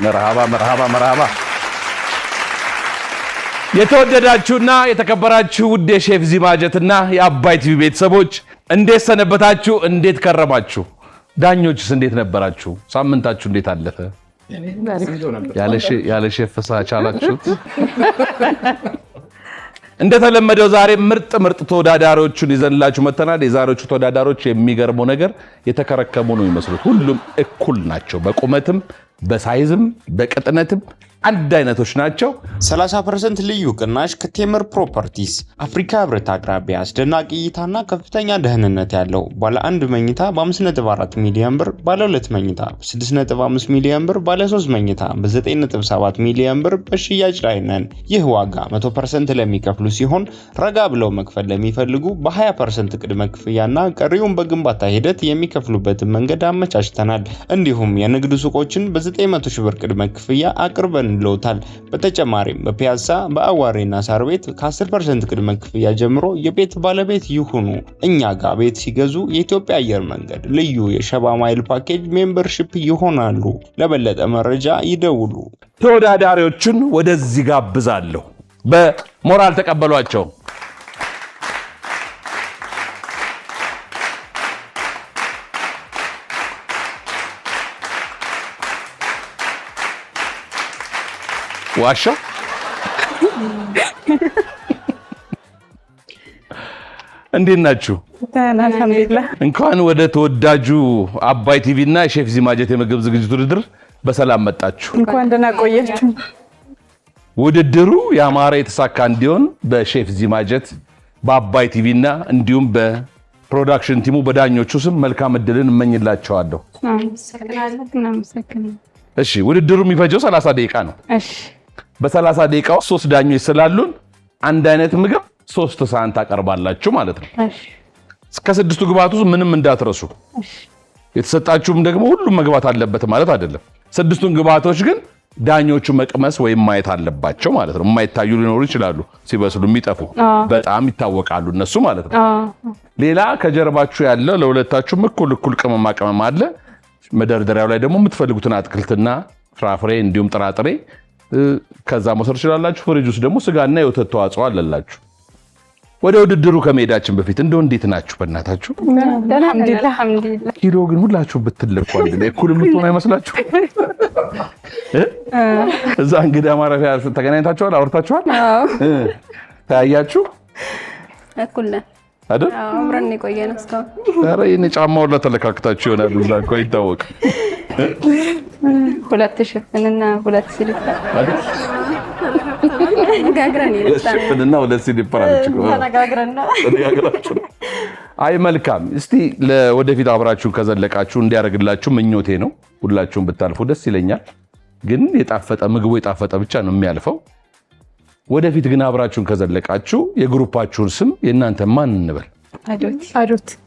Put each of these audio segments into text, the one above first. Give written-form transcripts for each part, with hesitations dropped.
መርሃባ የተወደዳችሁና የተከበራችሁ ውድ የሼፍ ዚማጀትና የአባይ ቲቪ ቤተሰቦች እንዴት ሰነበታችሁ? እንዴት ከረማችሁ? ዳኞችስ እንዴት ነበራችሁ? ሳምንታችሁ እንዴት አለፈ? ያለ ሼፍ ሳቻላችሁት? እንደተለመደው ዛሬ ምርጥ ተወዳዳሪዎችን ይዘንላችሁ መተናል። የዛሬዎቹ ተወዳዳሪዎች የሚገርመው ነገር የተከረከሙ ነው የሚመስሉት። ሁሉም እኩል ናቸው። በቁመትም በሳይዝም በቅጥነትም አንድ አይነቶች ናቸው። 30% ልዩ ቅናሽ ከቴምር ፕሮፐርቲስ አፍሪካ ህብረት አቅራቢያ አስደናቂ እይታና ከፍተኛ ደህንነት ያለው ባለ 1 መኝታ በ5.4 ሚሊዮን ብር፣ ባለ 2 መኝታ በ6.5 ሚሊዮን ብር፣ ባለ 3 መኝታ በ9.7 ሚሊዮን ብር በሽያጭ ላይ ነን። ይህ ዋጋ 100% ለሚከፍሉ ሲሆን ረጋ ብለው መክፈል ለሚፈልጉ በ20% ቅድመ ክፍያና ቀሪውን በግንባታ ሂደት የሚከፍሉበትን መንገድ አመቻችተናል። እንዲሁም የንግድ ሱቆችን በ900 ሺህ ብር ቅድመ ክፍያ አቅርበን ለውታል። በተጨማሪም በፒያሳ በአዋሬና ሳር ቤት ከ10% ቅድመ ክፍያ ጀምሮ የቤት ባለቤት ይሁኑ። እኛ ጋር ቤት ሲገዙ የኢትዮጵያ አየር መንገድ ልዩ የሸባ ማይል ፓኬጅ ሜምበርሺፕ ይሆናሉ። ለበለጠ መረጃ ይደውሉ። ተወዳዳሪዎችን ወደዚህ ጋብዛለሁ። በሞራል ተቀበሏቸው። ዋሻ እንዴት ናችሁ? አልሐምዱሊላህ። እንኳን ወደ ተወዳጁ አባይ ቲቪ እና የሼፍ ዚማጀት የምግብ ዝግጅት ውድድር በሰላም መጣችሁ። እንኳን ደህና ቆያችሁ። ውድድሩ ያማረ የተሳካ እንዲሆን በሼፍ ዚማጀት በአባይ ቲቪ እና እንዲሁም በፕሮዳክሽን ቲሙ በዳኞቹ ስም መልካም እድልን እመኝላቸዋለሁ። እሺ፣ ውድድሩ የሚፈጀው 30 ደቂቃ ነው። እሺ፣ በ30 ደቂቃ ውስጥ 3 ዳኞች ስላሉን አንድ አይነት ምግብ 3 ሳህን ታቀርባላችሁ ማለት ነው። እሺ፣ እስከ 6ቱ ግብአት ውስጥ ምንም እንዳትረሱ። እሺ፣ የተሰጣችሁም ደግሞ ሁሉም መግባት አለበት ማለት አይደለም። 6ቱን ግብአቶች ግን ዳኞቹ መቅመስ ወይም ማየት አለባቸው ማለት ነው። የማይታዩ ሊኖሩ ይችላሉ፣ ሲበስሉ የሚጠፉ በጣም ይታወቃሉ እነሱ ማለት ነው። ሌላ ከጀርባችሁ ያለ ለሁለታችሁም እኩል ቅመማ ቅመም አለ። መደርደሪያው ላይ ደግሞ የምትፈልጉትን አትክልትና ፍራፍሬ እንዲሁም ጥራጥሬ ከዛ መውሰድ ትችላላችሁ። ፍሪጅ ውስጥ ደግሞ ስጋና የወተት ተዋጽኦ አለላችሁ። ወደ ውድድሩ ከመሄዳችን በፊት እንደው እንዴት ናችሁ? በእናታችሁ አልሐምዱሊላህ። ኪሎ ግን ሁላችሁ ብትለቁ አንድ ላይ እኩል የምትሆኑ አይመስላችሁ? እዛ እንግዳ ማረፊያ ተገናኝታችኋል? አውርታችኋል? ተያያችሁ? እኩል ነን አይደል? አብረን የቆየነው እስካሁን። ኧረ የኔ ጫማውን ለተለካክታችሁ ይሆናል። እዛ እኮ አይታወቅም። 2 ሽፍንና 2 ስሊፐር አይደል? ተነጋግረን ሽፍንና 2 ስሊፐር አለች። ተነጋግራችሁ ነው። አይ መልካም። እስቲ ለወደፊት አብራችሁ ከዘለቃችሁ እንዲያደርግላችሁ ምኞቴ ነው። ሁላችሁም ብታልፉ ደስ ይለኛል። ግን ምግቡ የጣፈጠ ብቻ ነው የሚያልፈው። ወደፊት ግን አብራችሁን ከዘለቃችሁ የግሩፓችሁን ስም የእናንተ ማን እንበል?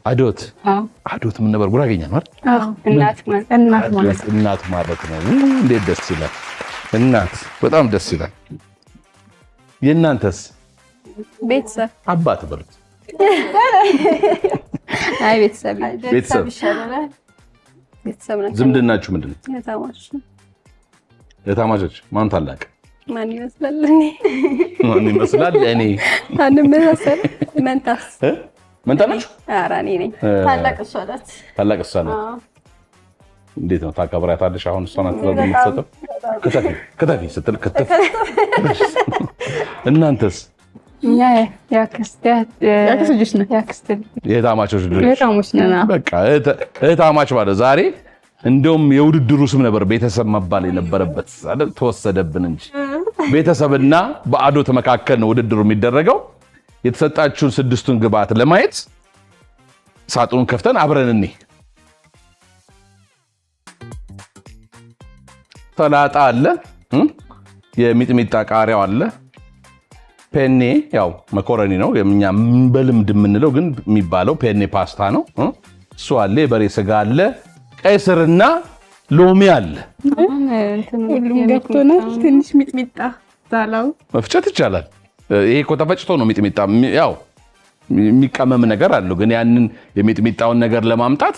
አዶት ምን ነበር? ጉራጌኛ ነው አይደል? እናት ማለት ነው። እንዴት ደስ ይላል! እናት በጣም ደስ ይላል። የእናንተስ? ቤተሰብ። አባት በሉት። አይ ቤተሰብ ይሻላል። ቤተሰብ ነው። ዝምድናችሁ ምንድን ነው? የታማቾች ማን ታላቅ? ማን ይመስላል? እኔ አንመሳሰል። መንታ ናችሁ? ኧረ እኔ ነኝ። ታላቅ እሷ ናት። እንዴት ነው ታከብራታለሽ? አሁን እሷ ናት የምትሰጠው? ከተፊ ስትል ከተፍ። እናንተስ? እኛ ያክስት ልጆች ነን። የታማቾች ልጆች በቃ እህታማች ማለት ዛሬ እንደውም የውድድሩ ስም ነበር ቤተሰብ መባል የነበረበት አይደል? ተወሰደብን እንጂ ቤተሰብና በአዶት መካከል ነው ውድድሩ የሚደረገው። የተሰጣችሁን 6ቱን ግብአት ለማየት ሳጥኑን ከፍተን አብረን እንይ። ሰላጣ አለ፣ የሚጥሚጣ ቃሪያው አለ፣ ፔኔ ያው መኮረኒ ነው እኛ በልምድ የምንለው ግን የሚባለው ፔኔ ፓስታ ነው። እሱ አለ፣ የበሬ ስጋ አለ፣ ቀይ ስርና ሎሚ አለ። ሁሉም ገብቶናል። ትንሽ ሚጥሚጣ ዛላው መፍጨት ይቻላል። ይሄ እኮ ተፈጭቶ ነው ሚጥሚጣ። ያው የሚቀመም ነገር አለው ግን ያንን የሚጥሚጣውን ነገር ለማምጣት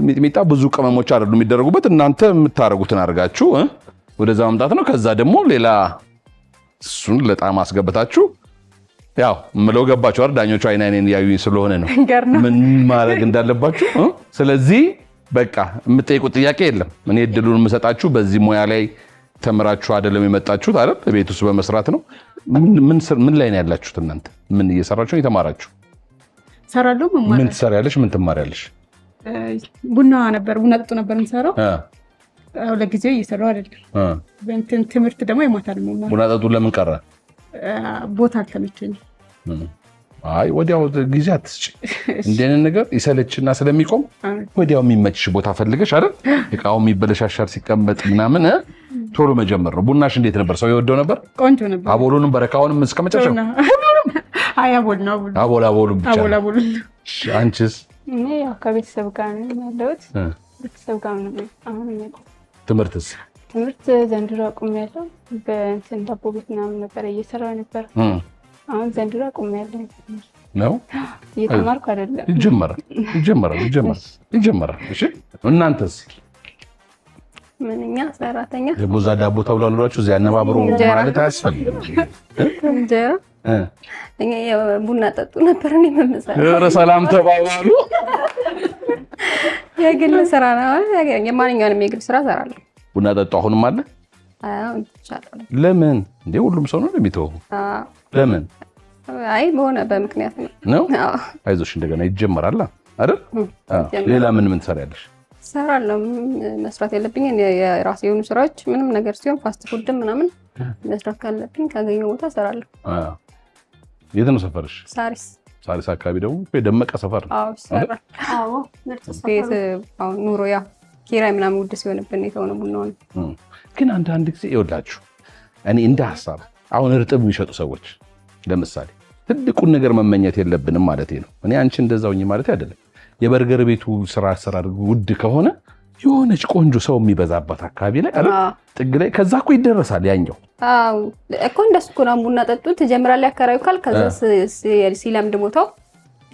ሚጥሚጣ ብዙ ቅመሞች አይደሉ የሚደረጉበት። እናንተ የምታረጉትን አድርጋችሁ ወደዛ ማምጣት ነው። ከዛ ደግሞ ሌላ እሱን ለጣም አስገብታችሁ ያው ምለው ገባችሁ አይደል? ዳኞቹ አይኔን ያዩኝ ስለሆነ ነው ምን ማድረግ እንዳለባችሁ። ስለዚህ በቃ የምትጠይቁት ጥያቄ የለም። እኔ እድሉን የምሰጣችሁ በዚህ ሙያ ላይ ተምራችሁ አይደለም የመጣችሁት አይደል? ቤት ውስጥ በመስራት ነው። ምን ላይ ነው ያላችሁት እናንተ? ምን እየሰራችሁ ነው የተማራችሁ? ሰራለሁ። ምን ትሰሪያለሽ? ምን ትማሪያለሽ? ቡና ጠጡ ነበር የምሰራው። ለጊዜው እየሰራው አይደለም። በእንትን ትምህርት ደግሞ የማታ ነው የምማረው። ቡና ጠጡ ለምን ቀረ? ቦታ አልተመቸኝም። አይ ወዲያው ጊዜ አትስጪ። እንደነ ነገር ይሰለችና ስለሚቆም ወዲያው የሚመችሽ ቦታ ፈልገሽ አይደል? እቃው የሚበለሻሻር ሲቀመጥ ምናምን ቶሎ መጀመር ነው። ቡናሽ እንዴት ነበር? ሰው ይወደው ነበር? ቆንጆ ነበር። አቦሉንም በረካውንም እስከመጨረሻው አይ አቦሉ ብቻ። አንቺስ? እኔ ያው ከቤተሰብ ጋር ነው ያለሁት። ቤተሰብ ጋር ነው አሁን ነው። ትምህርትስ? ትምህርት ዘንድሮ አቁሜያለሁ። በእንትን ዳቦ ቤት ምናምን ነበር እየሰራሁ ነበር። አሁን ዘንድሮ አቁሜያለሁ ነው። እየተማርኩ አይደለም። ይጀመራል። እሺ እናንተስ? ምንኛ ሰራተኛ የቦዛ ዳቦ ተብሏላችሁ እዚያ አነባብሮ ማለት አያስፈልግም። እንጀራ እኛ ቡና ጠጡ ነበር እኔ መመሰለ ሰላም ተባባሉ። የግል ስራ ነው። የማንኛውንም የግል ስራ እሰራለሁ። ቡና ጠጡ አሁንም አለ? አዎ ይቻላል። ለምን እንዴ? ሁሉም ሰው ነው የሚተው። ለምን? አይ በሆነ በምክንያት ነው። አይዞሽ እንደገና ይጀመራል አይደል? ሌላ ምን ትሰሪያለሽ? እሰራለሁ። መስራት ያለብኝ የራሴ የሆኑ ስራዎች ምንም ነገር ሲሆን ፋስት ፉድም ምናምን መስራት ካለብኝ ካገኘው ቦታ እሰራለሁ። የት ነው ሰፈርሽ? ሳሪስ አካባቢ ደግሞ የደመቀ ሰፈር ነው። አዎ ይሰራል። አዎ ቤት አሁን ኑሮ ያ ኪራይ ምናምን ውድ ሲሆንብን የተሆነ ቡናው ነው። ግን አንዳንድ ጊዜ ይኸውላችሁ እኔ እንደ ሀሳብ አሁን እርጥብ የሚሸጡ ሰዎች ለምሳሌ ትልቁን ነገር መመኘት የለብንም ማለት ነው። እኔ አንቺ እንደዛውኝ ማለት አይደለም። የበርገር ቤቱ ስራ አሰራር ውድ ከሆነ የሆነች ቆንጆ ሰው የሚበዛበት አካባቢ ላይ አለ ጥግ ላይ ከዛ እኮ ይደረሳል ያኛው። አዎ እኮ እንደሱ እኮ ነው። ቡና ጠጡ ትጀምራለህ ያከራዩ ካል ከዛ ሲለምድ ቦታው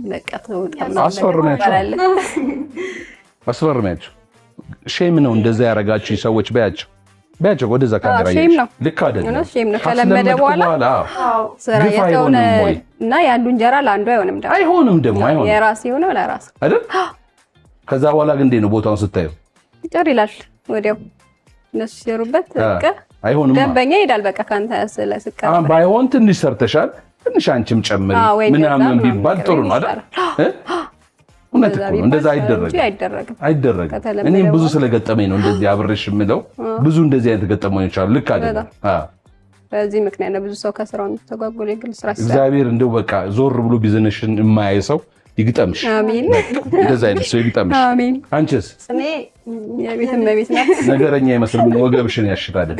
በቃ ተወጣና አስፈርሚያቸው። ሼም ነው እንደዛ ያረጋችሁ ሰዎች በያቸው ወደዛ ካሜራ ልክ አይደለም። ሼም ነው ከለመደ በኋላ ስራ የተሆነ እና ያንዱ እንጀራ ለአንዱ አይሆንም ደግሞ የራስ የሆነ ለራስ አይደል? ከዛ በኋላ ግን እንዴት ነው ቦታውን ስታየው ጭር ይላል ወዲያው እነሱ ሲሰሩበት በቃ አይሆንም። ደንበኛ ይሄዳል በቃ ካንተ ስለስቀር ባይሆን ትንሽ ሰርተሻል ትንሽ አንቺም ጨምሪ ምናምን ቢባል ጥሩ ነው አይደል? እውነት እኮ ነው። እንደዛ አይደረግም። እኔም ብዙ ስለገጠመኝ ነው እንደዚህ አብሬሽ የምለው። ብዙ እንደዚህ አይነት ገጠመኞች አሉ። ልክ አይደለም። በዚህ ምክንያት ነው ብዙ ሰው ከስራው ተጓጉሎ የግል ስራ ሲሰራ። እግዚአብሔር እንደው በቃ ዞር ብሎ ቢዝነስሽን የማያይ ሰው ይግጠምሽ። አሜን። እንደዛ አይነት ሰው ይግጠምሽ። አሜን። አንቺስ? እኔ የቤትም ቤት ናት። ነገረኛ ይመስል ምን ወገብሽን ያሽታል?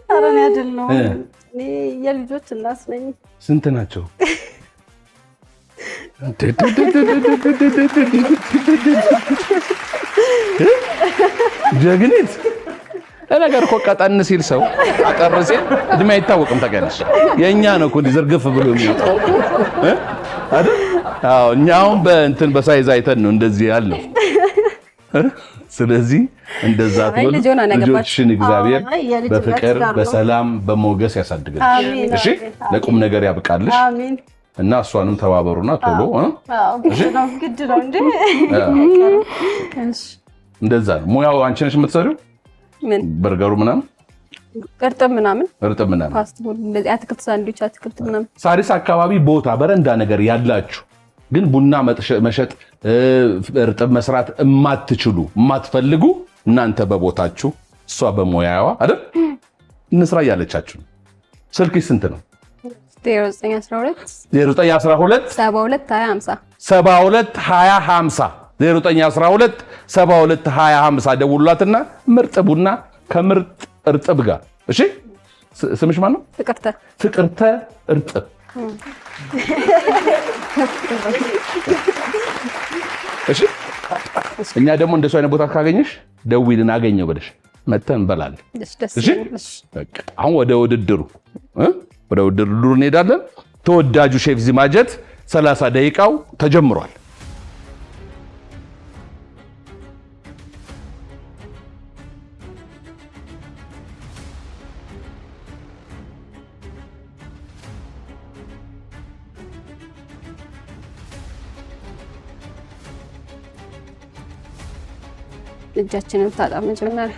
ኧረ እኔ አይደለሁም። እኔ የልጆች እናት ነኝ። ስንት ናቸው? ጀግኒት ነገር እኮ ቀጠን ሲል ሰው አጠር ሲል እድሜ አይታወቅም። ታውቂያለሽ የእኛ ነው እኮ ዝርግፍ ብሎ የሚወጣው አይደል? አዎ እኛውን በእንትን በሳይዝ አይተን ነው እንደዚህ ያለው። ስለዚህ እንደዛ ተብሎ ልጆችሽን እግዚአብሔር በፍቅር በሰላም በሞገስ ያሳድግልሽ። እሺ ለቁም ነገር ያብቃልሽ። አሜን። እና እሷንም ተባበሩና ቶሎ ግድ ነው እንዴ? እንደዛ ነው ሙያው። አንቺ ነሽ የምትሰሪው? ምን በርገሩ ምናምን እርጥብ ምናምን ፋስት ፉድ እንደዚህ አትክልት ሳንድዊች አትክልት ምናምን። ሳሪስ አካባቢ ቦታ በረንዳ ነገር ያላችሁ ግን ቡና መሸጥ እርጥብ መስራት የማትፈልጉ እናንተ በቦታችሁ እሷ በሙያዋ አይደል እንስራ እያለቻችሁ። ስልክሽ ስንት ነው? 0912 722050 0912 ደውሉላትና ምርጥ ቡና ከምርጥ እርጥብ ጋር። እሺ ስምሽ ማን ነው? ፍቅርተ እርጥብ። እሺ እኛ ደግሞ እንደሱ አይነት ቦታ ካገኘሽ ደውይልን አገኘው ብለሽ መተን እንበላለን። እሺ በቃ አሁን ወደ ውድድሩ እንሄዳለን። ተወዳጁ ሼፍ ዚማጀት 30 ደቂቃው ተጀምሯል። እጃችንን ታጣ መጀመሪያ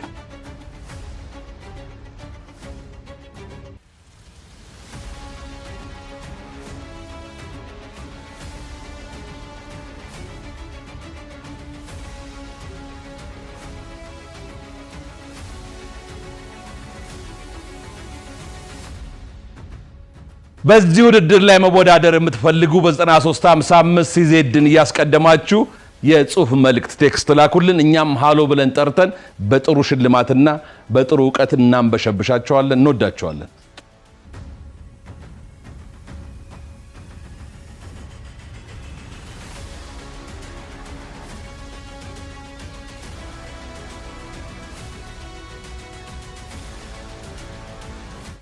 በዚህ ውድድር ላይ መወዳደር የምትፈልጉ በ9355 ሲዜድን እያስቀደማችሁ የጽሁፍ መልእክት ቴክስት ላኩልን። እኛም ሃሎ ብለን ጠርተን በጥሩ ሽልማትና በጥሩ ዕውቀት እናንበሸብሻቸዋለን። እንወዳቸዋለን።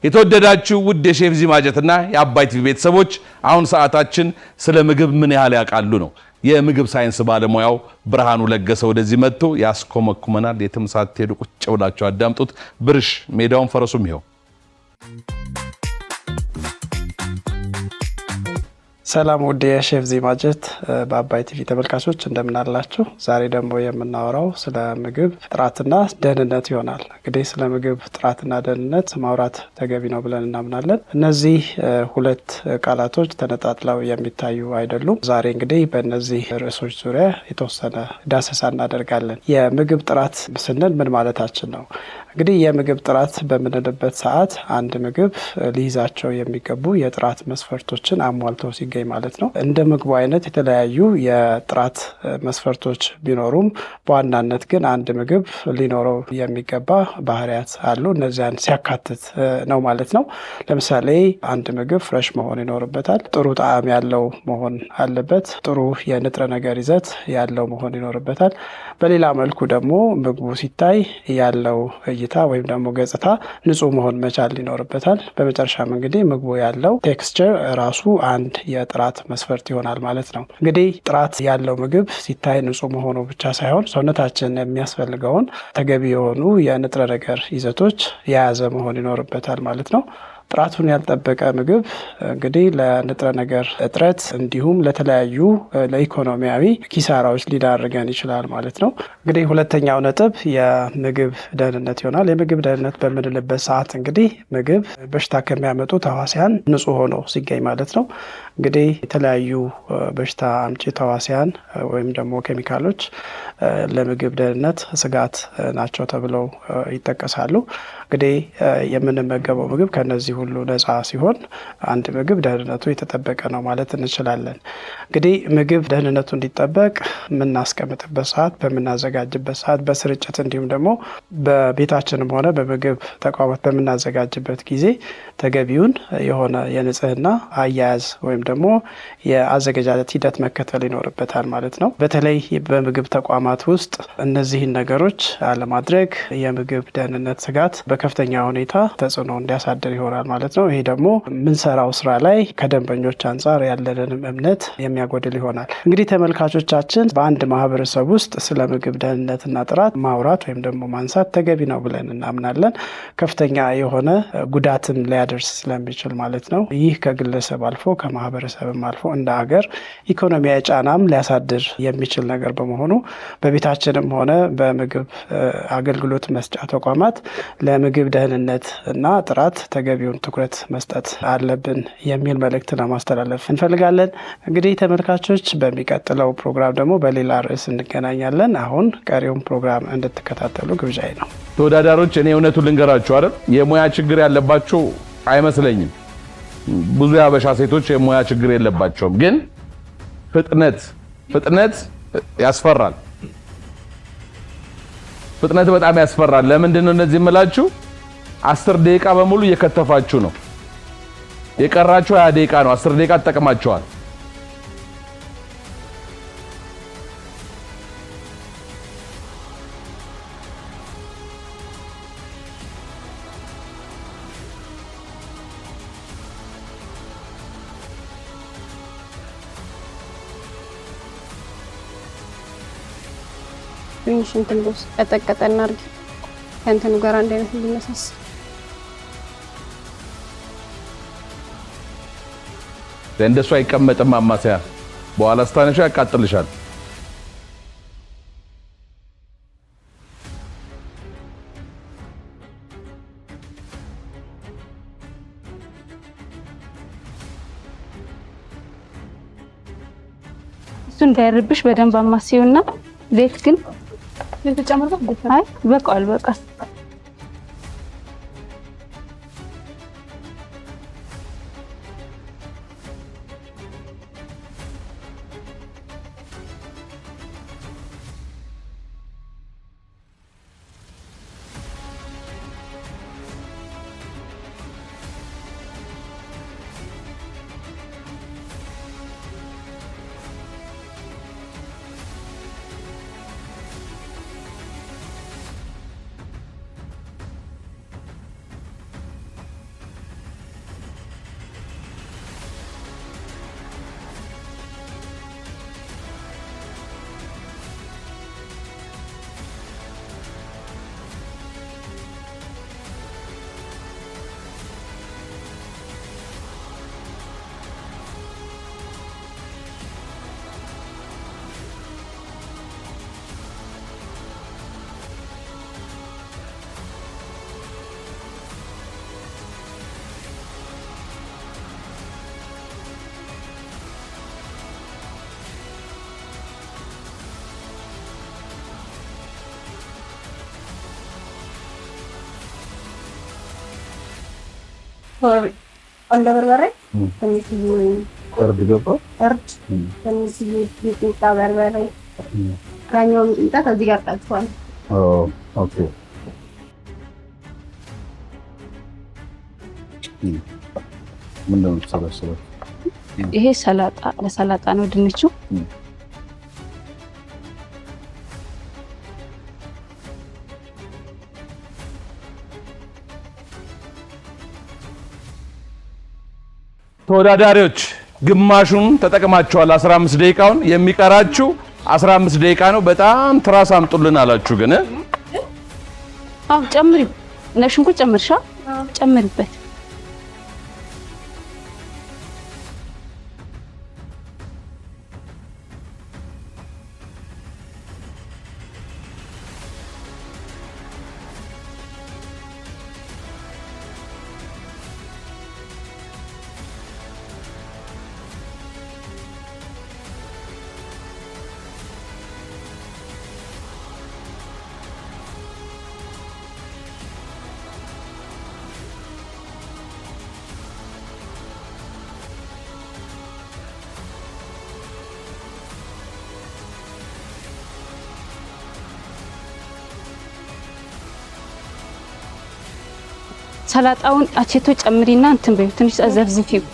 የተወደዳችሁ ውድ የሼፍ ዚማጀትና የአባይ ቲቪ ቤተሰቦች አሁን ሰዓታችን ስለ ምግብ ምን ያህል ያውቃሉ ነው። የምግብ ሳይንስ ባለሙያው ብርሃኑ ለገሰ ወደዚህ መጥቶ ያስኮመኩመናል። የትም ሳትሄዱ ቁጭ ብላችሁ አዳምጡት። ብርሽ ሜዳውን ፈረሱም ይሄው። ሰላም ውድ የሼፍ ዚማጀት በአባይ ቲቪ ተመልካቾች እንደምን አላችሁ? ዛሬ ደግሞ የምናወራው ስለ ምግብ ጥራትና ደህንነት ይሆናል። እንግዲህ ስለ ምግብ ጥራትና ደህንነት ማውራት ተገቢ ነው ብለን እናምናለን። እነዚህ ሁለት ቃላቶች ተነጣጥለው የሚታዩ አይደሉም። ዛሬ እንግዲህ በእነዚህ ርዕሶች ዙሪያ የተወሰነ ዳሰሳ እናደርጋለን። የምግብ ጥራት ስንል ምን ማለታችን ነው? እንግዲህ የምግብ ጥራት በምንልበት ሰዓት አንድ ምግብ ሊይዛቸው የሚገቡ የጥራት መስፈርቶችን አሟልቶ ሲገኝ ማለት ነው። እንደ ምግቡ አይነት የተለያዩ የጥራት መስፈርቶች ቢኖሩም በዋናነት ግን አንድ ምግብ ሊኖረው የሚገባ ባህሪያት አሉ። እነዚያን ሲያካትት ነው ማለት ነው። ለምሳሌ አንድ ምግብ ፍሬሽ መሆን ይኖርበታል። ጥሩ ጣዕም ያለው መሆን አለበት። ጥሩ የንጥረ ነገር ይዘት ያለው መሆን ይኖርበታል። በሌላ መልኩ ደግሞ ምግቡ ሲታይ ያለው እይታ ወይም ደግሞ ገጽታ ንጹህ መሆን መቻል ይኖርበታል። በመጨረሻም እንግዲህ ምግቡ ያለው ቴክስቸር ራሱ አንድ የጥራት መስፈርት ይሆናል ማለት ነው። እንግዲህ ጥራት ያለው ምግብ ሲታይ ንጹህ መሆኑ ብቻ ሳይሆን ሰውነታችን የሚያስፈልገውን ተገቢ የሆኑ የንጥረ ነገር ይዘቶች የያዘ መሆን ይኖርበታል ማለት ነው። ጥራቱን ያልጠበቀ ምግብ እንግዲህ ለንጥረ ነገር እጥረት እንዲሁም ለተለያዩ ለኢኮኖሚያዊ ኪሳራዎች ሊዳርገን ይችላል ማለት ነው። እንግዲህ ሁለተኛው ነጥብ የምግብ ደህንነት ይሆናል። የምግብ ደህንነት በምንልበት ሰዓት እንግዲህ ምግብ በሽታ ከሚያመጡ ተዋሲያን ንጹህ ሆኖ ሲገኝ ማለት ነው። እንግዲህ የተለያዩ በሽታ አምጪ ተዋሲያን ወይም ደግሞ ኬሚካሎች ለምግብ ደህንነት ስጋት ናቸው ተብለው ይጠቀሳሉ። እንግዲህ የምንመገበው ምግብ ከነዚህ ሁሉ ነፃ ሲሆን አንድ ምግብ ደህንነቱ የተጠበቀ ነው ማለት እንችላለን። እንግዲህ ምግብ ደህንነቱ እንዲጠበቅ የምናስቀምጥበት ሰዓት፣ በምናዘጋጅበት ሰዓት፣ በስርጭት እንዲሁም ደግሞ በቤታችንም ሆነ በምግብ ተቋማት በምናዘጋጅበት ጊዜ ተገቢውን የሆነ የንጽህና አያያዝ ወይም ደግሞ የአዘገጃጀት ሂደት መከተል ይኖርበታል ማለት ነው። በተለይ በምግብ ተቋማት ውስጥ እነዚህን ነገሮች አለማድረግ የምግብ ደህንነት ስጋት በከፍተኛ ሁኔታ ተጽዕኖ እንዲያሳድር ይሆናል ማለት ነው። ይሄ ደግሞ የምንሰራው ስራ ላይ ከደንበኞች አንጻር ያለንን እምነት የሚያጎድል ይሆናል። እንግዲህ ተመልካቾቻችን በአንድ ማህበረሰብ ውስጥ ስለ ምግብ ደህንነትና ጥራት ማውራት ወይም ደግሞ ማንሳት ተገቢ ነው ብለን እናምናለን። ከፍተኛ የሆነ ጉዳትም ሊያደርስ ስለሚችል ማለት ነው። ይህ ከግለሰብ አልፎ ከማህበረሰብም አልፎ እንደ ሀገር ኢኮኖሚያዊ ጫናም ሊያሳድር የሚችል ነገር በመሆኑ በቤታችንም ሆነ በምግብ አገልግሎት መስጫ ተቋማት ለምግብ ደህንነት እና ጥራት ተገቢውን ትኩረት መስጠት አለብን የሚል መልእክት ለማስተላለፍ እንፈልጋለን። እንግዲህ ተመልካቾች በሚቀጥለው ፕሮግራም ደግሞ በሌላ ርዕስ እንገናኛለን። አሁን ቀሪውን ፕሮግራም እንድትከታተሉ ግብዣዬ ነው። ተወዳዳሪዎች እኔ እውነቱን ልንገራችሁ አይደል የሙያ ችግር ያለባቸው አይመስለኝም። ብዙ የሀበሻ ሴቶች የሙያ ችግር የለባቸውም። ግን ፍጥነት ያስፈራል። ፍጥነት በጣም ያስፈራል። ለምንድን ነው እንደዚህ የምላችሁ? 10 ደቂቃ በሙሉ እየከተፋችሁ ነው። የቀራችሁ 20 ደቂቃ ነው። 10 ደቂቃ ተጠቅማችኋል። ትንሽ እንትን ቦስ ቀጠቀጠና አድርጊ ከእንትኑ ጋር አንድ አይነት እንዲመሳስ እንደሱ አይቀመጥም። ማማሰያ በኋላ ስታነሺ ያቃጥልሻል። እሱ እንዳይርብሽ በደንብ አማሲውና ዘይት ግን የተጨመረው አይ በቃል በቃ እንደ በርበሬ ትንሽ እርድ ገባ እርድ ትንሽ ሚጥሚጣ በርበሬ ካኛው ሚጥሚጣ ከዚህ ጋር ታጥፏል። ኦኬ ምንድነው ተሰበሰበ? ይሄ ሰላጣ ለሰላጣ ነው ድንቹ። ተወዳዳሪዎች ግማሹን ተጠቅማችኋል። 15 ደቂቃውን የሚቀራችሁ 15 ደቂቃ ነው። በጣም ትራስ አምጡልን አላችሁ ግን አው ጨምሪው ነሽንኩርት ጨምርሻ ጨምሪበት። ሰላጣውን አቼቶ ጨምሪና እንትን በይው ትንሽ አዘፍዝፊው።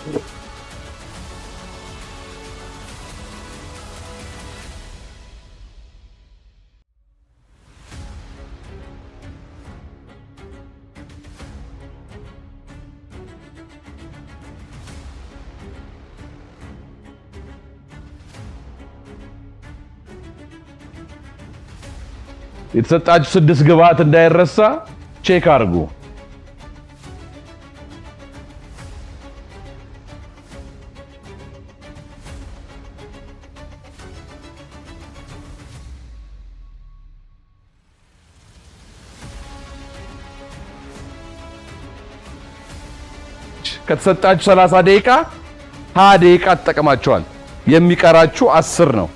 የተሰጣችሁ 6 ግብአት እንዳይረሳ ቼክ አድርጉ። ከተሰጣችሁ 30 ደቂቃ 20 ደቂቃ ተጠቅማችኋል። የሚቀራችሁ 10 ነው።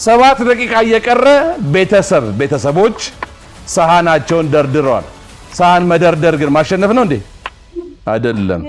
ሰባት ደቂቃ እየቀረ ቤተሰቦች ሰሃናቸውን ደርድረዋል። ሰሃን መደርደር ግን ማሸነፍ ነው እንዴ? አይደለም።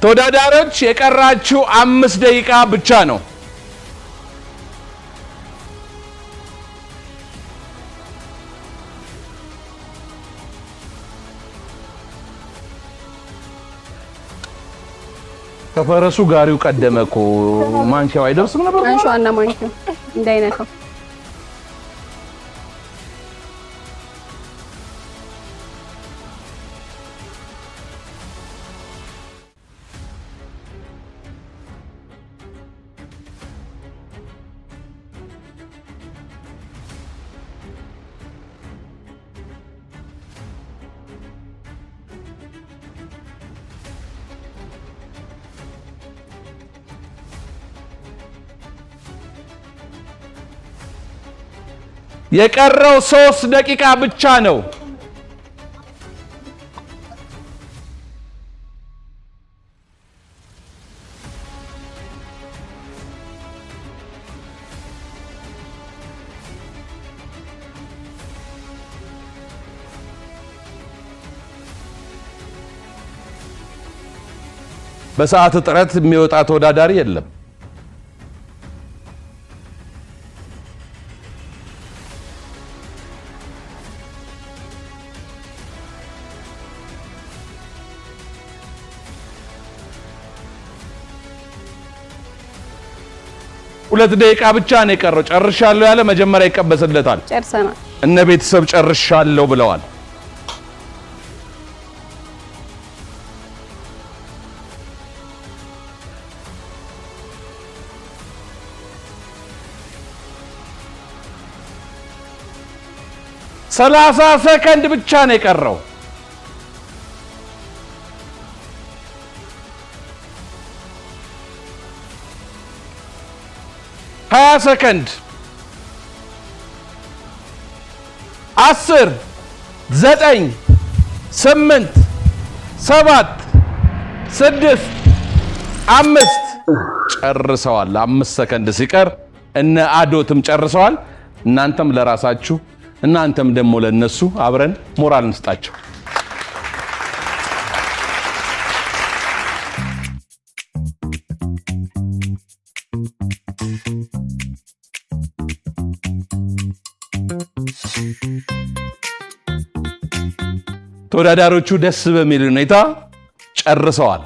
ተወዳዳሪዎች የቀራችሁ 5 ደቂቃ ብቻ ነው። ከፈረሱ ጋሪው ቀደመኮ ማንኪያው አይደርስም ነበር። አንሺዋና ማንኪያው እንዳይነካው የቀረው 3 ደቂቃ ብቻ ነው። በሰዓት እጥረት የሚወጣ ተወዳዳሪ የለም። ሁለት ደቂቃ ብቻ ነው የቀረው። ጨርሻለሁ ያለ መጀመሪያ ይቀበስለታል። ጨርሰናል። እነ ቤተሰብ ጨርሻለሁ ብለዋል። ሰላሳ ሰከንድ ብቻ ነው የቀረው። 20 ሰከንድ 10 9 8 7 6 5 ጨርሰዋል። 5 ሰከንድ ሲቀር እነ አዶትም ጨርሰዋል። እናንተም ለራሳችሁ እናንተም ደግሞ ለነሱ አብረን ሞራል እንስጣቸው። ተወዳዳሪዎቹ ደስ በሚል ሁኔታ ጨርሰዋል።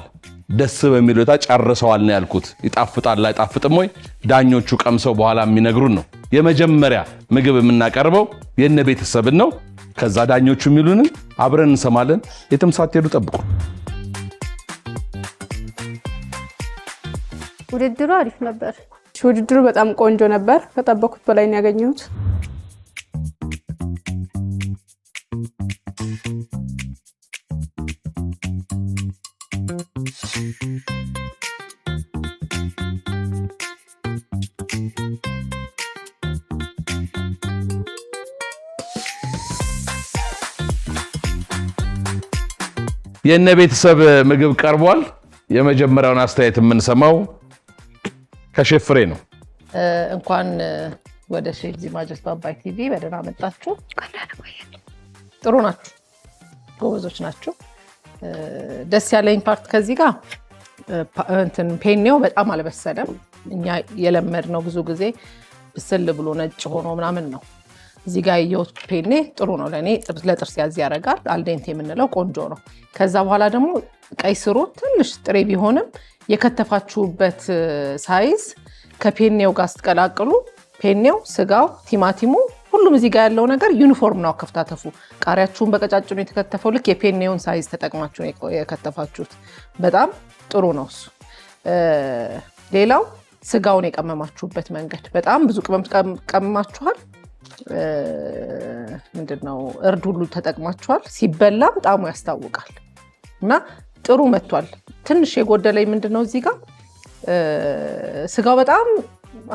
ደስ በሚል ሁኔታ ጨርሰዋል ነው ያልኩት። ይጣፍጣል አይጣፍጥም ወይ ዳኞቹ ቀምሰው በኋላ የሚነግሩን ነው። የመጀመሪያ ምግብ የምናቀርበው የነ ቤተሰብን ነው። ከዛ ዳኞቹ የሚሉንን አብረን እንሰማለን። የትም ሳትሄዱ ጠብቁ። ውድድሩ አሪፍ ነበር። ውድድሩ በጣም ቆንጆ ነበር። ከጠበኩት በላይ ነው ያገኘሁት። የነ ቤተሰብ ምግብ ቀርቧል። የመጀመሪያውን አስተያየት የምንሰማው ከሼፍ ፍሬ ነው። እንኳን ወደ ሼፍ ዚማጀት በአባይ ቲቪ በደህና መጣችሁ። ጥሩ ናችሁ፣ ጎበዞች ናችሁ። ደስ ያለኝ ፓርት ከዚህ ጋር ፔኔው በጣም አልበሰለም። እኛ የለመድነው ብዙ ጊዜ ብስል ብሎ ነጭ ሆኖ ምናምን ነው። እዚህ ጋር የየውት ፔኔ ጥሩ ነው። ለእኔ ለጥርስ ያዝ ያደርጋል። አልዴንቴ የምንለው ቆንጆ ነው። ከዛ በኋላ ደግሞ ቀይ ስሩ ትንሽ ጥሬ ቢሆንም የከተፋችሁበት ሳይዝ ከፔኔው ጋር ስትቀላቅሉ ፔኔው፣ ስጋው፣ ቲማቲሙ ሁሉም እዚህ ጋር ያለው ነገር ዩኒፎርም ነው አከፍታተፉ። ቃሪያችሁን በቀጫጭኑ የተከተፈው ልክ የፔኔውን ሳይዝ ተጠቅማችሁ የከተፋችሁት በጣም ጥሩ ነው እሱ። ሌላው ስጋውን የቀመማችሁበት መንገድ በጣም ብዙ ቅመም ቀመማችኋል። ምንድነው እርድ ሁሉ ተጠቅማችኋል። ሲበላ በጣም ያስታውቃል እና ጥሩ መጥቷል። ትንሽ የጎደለኝ ምንድነው እዚህ ጋር ስጋው በጣም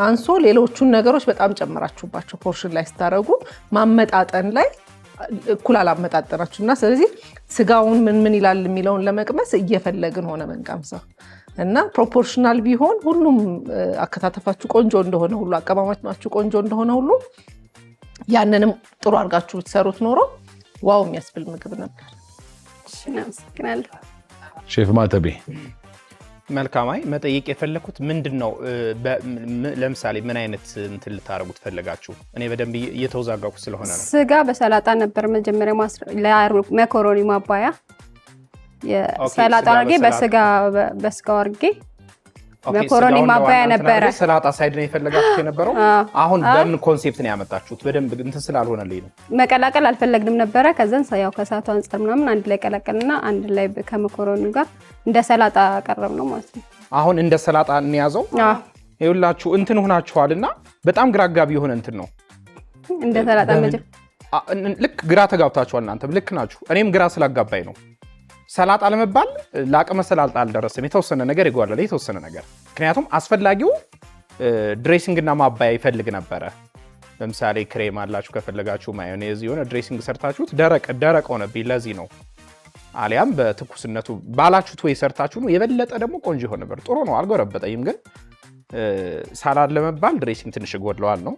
አንሶ ሌሎቹን ነገሮች በጣም ጨምራችሁባቸው ፖርሽን ላይ ስታረጉ ማመጣጠን ላይ እኩል አላመጣጠናችሁ እና ስለዚህ ስጋውን ምን ይላል የሚለውን ለመቅመስ እየፈለግን ሆነ መንቀምሰው እና ፕሮፖርሽናል ቢሆን ሁሉም አከታተፋችሁ ቆንጆ እንደሆነ ሁሉ አቀማማችሁ ቆንጆ እንደሆነ ሁሉ ያንንም ጥሩ አድርጋችሁ ብትሰሩት ኖሮ ዋው የሚያስብል ምግብ ነበር። እናመሰግናለሁ። ሼፍ ማተቤ መልካማይ መጠየቅ የፈለኩት ምንድነው ለምሳሌ ምን አይነት እንትን ልታረጉት ፈለጋችሁ? እኔ በደንብ እየተወዛጋኩ ስለሆነ ነው። ስጋ በሰላጣ ነበር መጀመሪያ መኮሮኒ ማባያ የሰላጣ አርጌ በስጋው አርጌ መኮሮኒ ማባያ ነበር። ሰላጣ ሳይድ ነው የፈለጋችሁት የነበረው? አሁን በምን ኮንሴፕት ነው ያመጣችሁት? በደንብ እንትን ስላልሆነልኝ ነው። መቀላቀል አልፈለግንም ነበር። ከዛን ያው ከሳቱ አንፃር ምናምን አንድ ላይ ቀላቀልና አንድ ላይ ከመኮሮኒ ጋር እንደ ሰላጣ አቀረብ ነው ማለት ነው። አሁን እንደ ሰላጣ እንያዘው። ይኸውላችሁ እንትን ሆናችኋልና በጣም ግራጋቢ የሆነ እንትን ነው። እንደ ሰላጣ ልክ ግራ ተጋብታችኋል። እናንተም ልክ ናችሁ። እኔም ግራ ስላጋባይ ነው። ሰላጣ ለመባል ለአቅመ ሰላጣ አልደረሰም። የተወሰነ ነገር ይጓላል፣ የተወሰነ ነገር። ምክንያቱም አስፈላጊው ድሬሲንግ እና ማባያ ይፈልግ ነበረ። ለምሳሌ ክሬም አላችሁ ከፈለጋችሁ ማዮኔዝ የሆነ ድሬሲንግ ሰርታችሁት ደረቅ ሆነብኝ። ለዚህ ነው። አሊያም በትኩስነቱ ባላችሁት ወይ ሰርታችሁ ነው የበለጠ ደግሞ ቆንጆ ሆነ ነበር። ጥሩ ነው፣ አልጎረበጠኝም። ግን ሳላድ ለመባል ድሬሲንግ ትንሽ ይጎድለዋል ነው።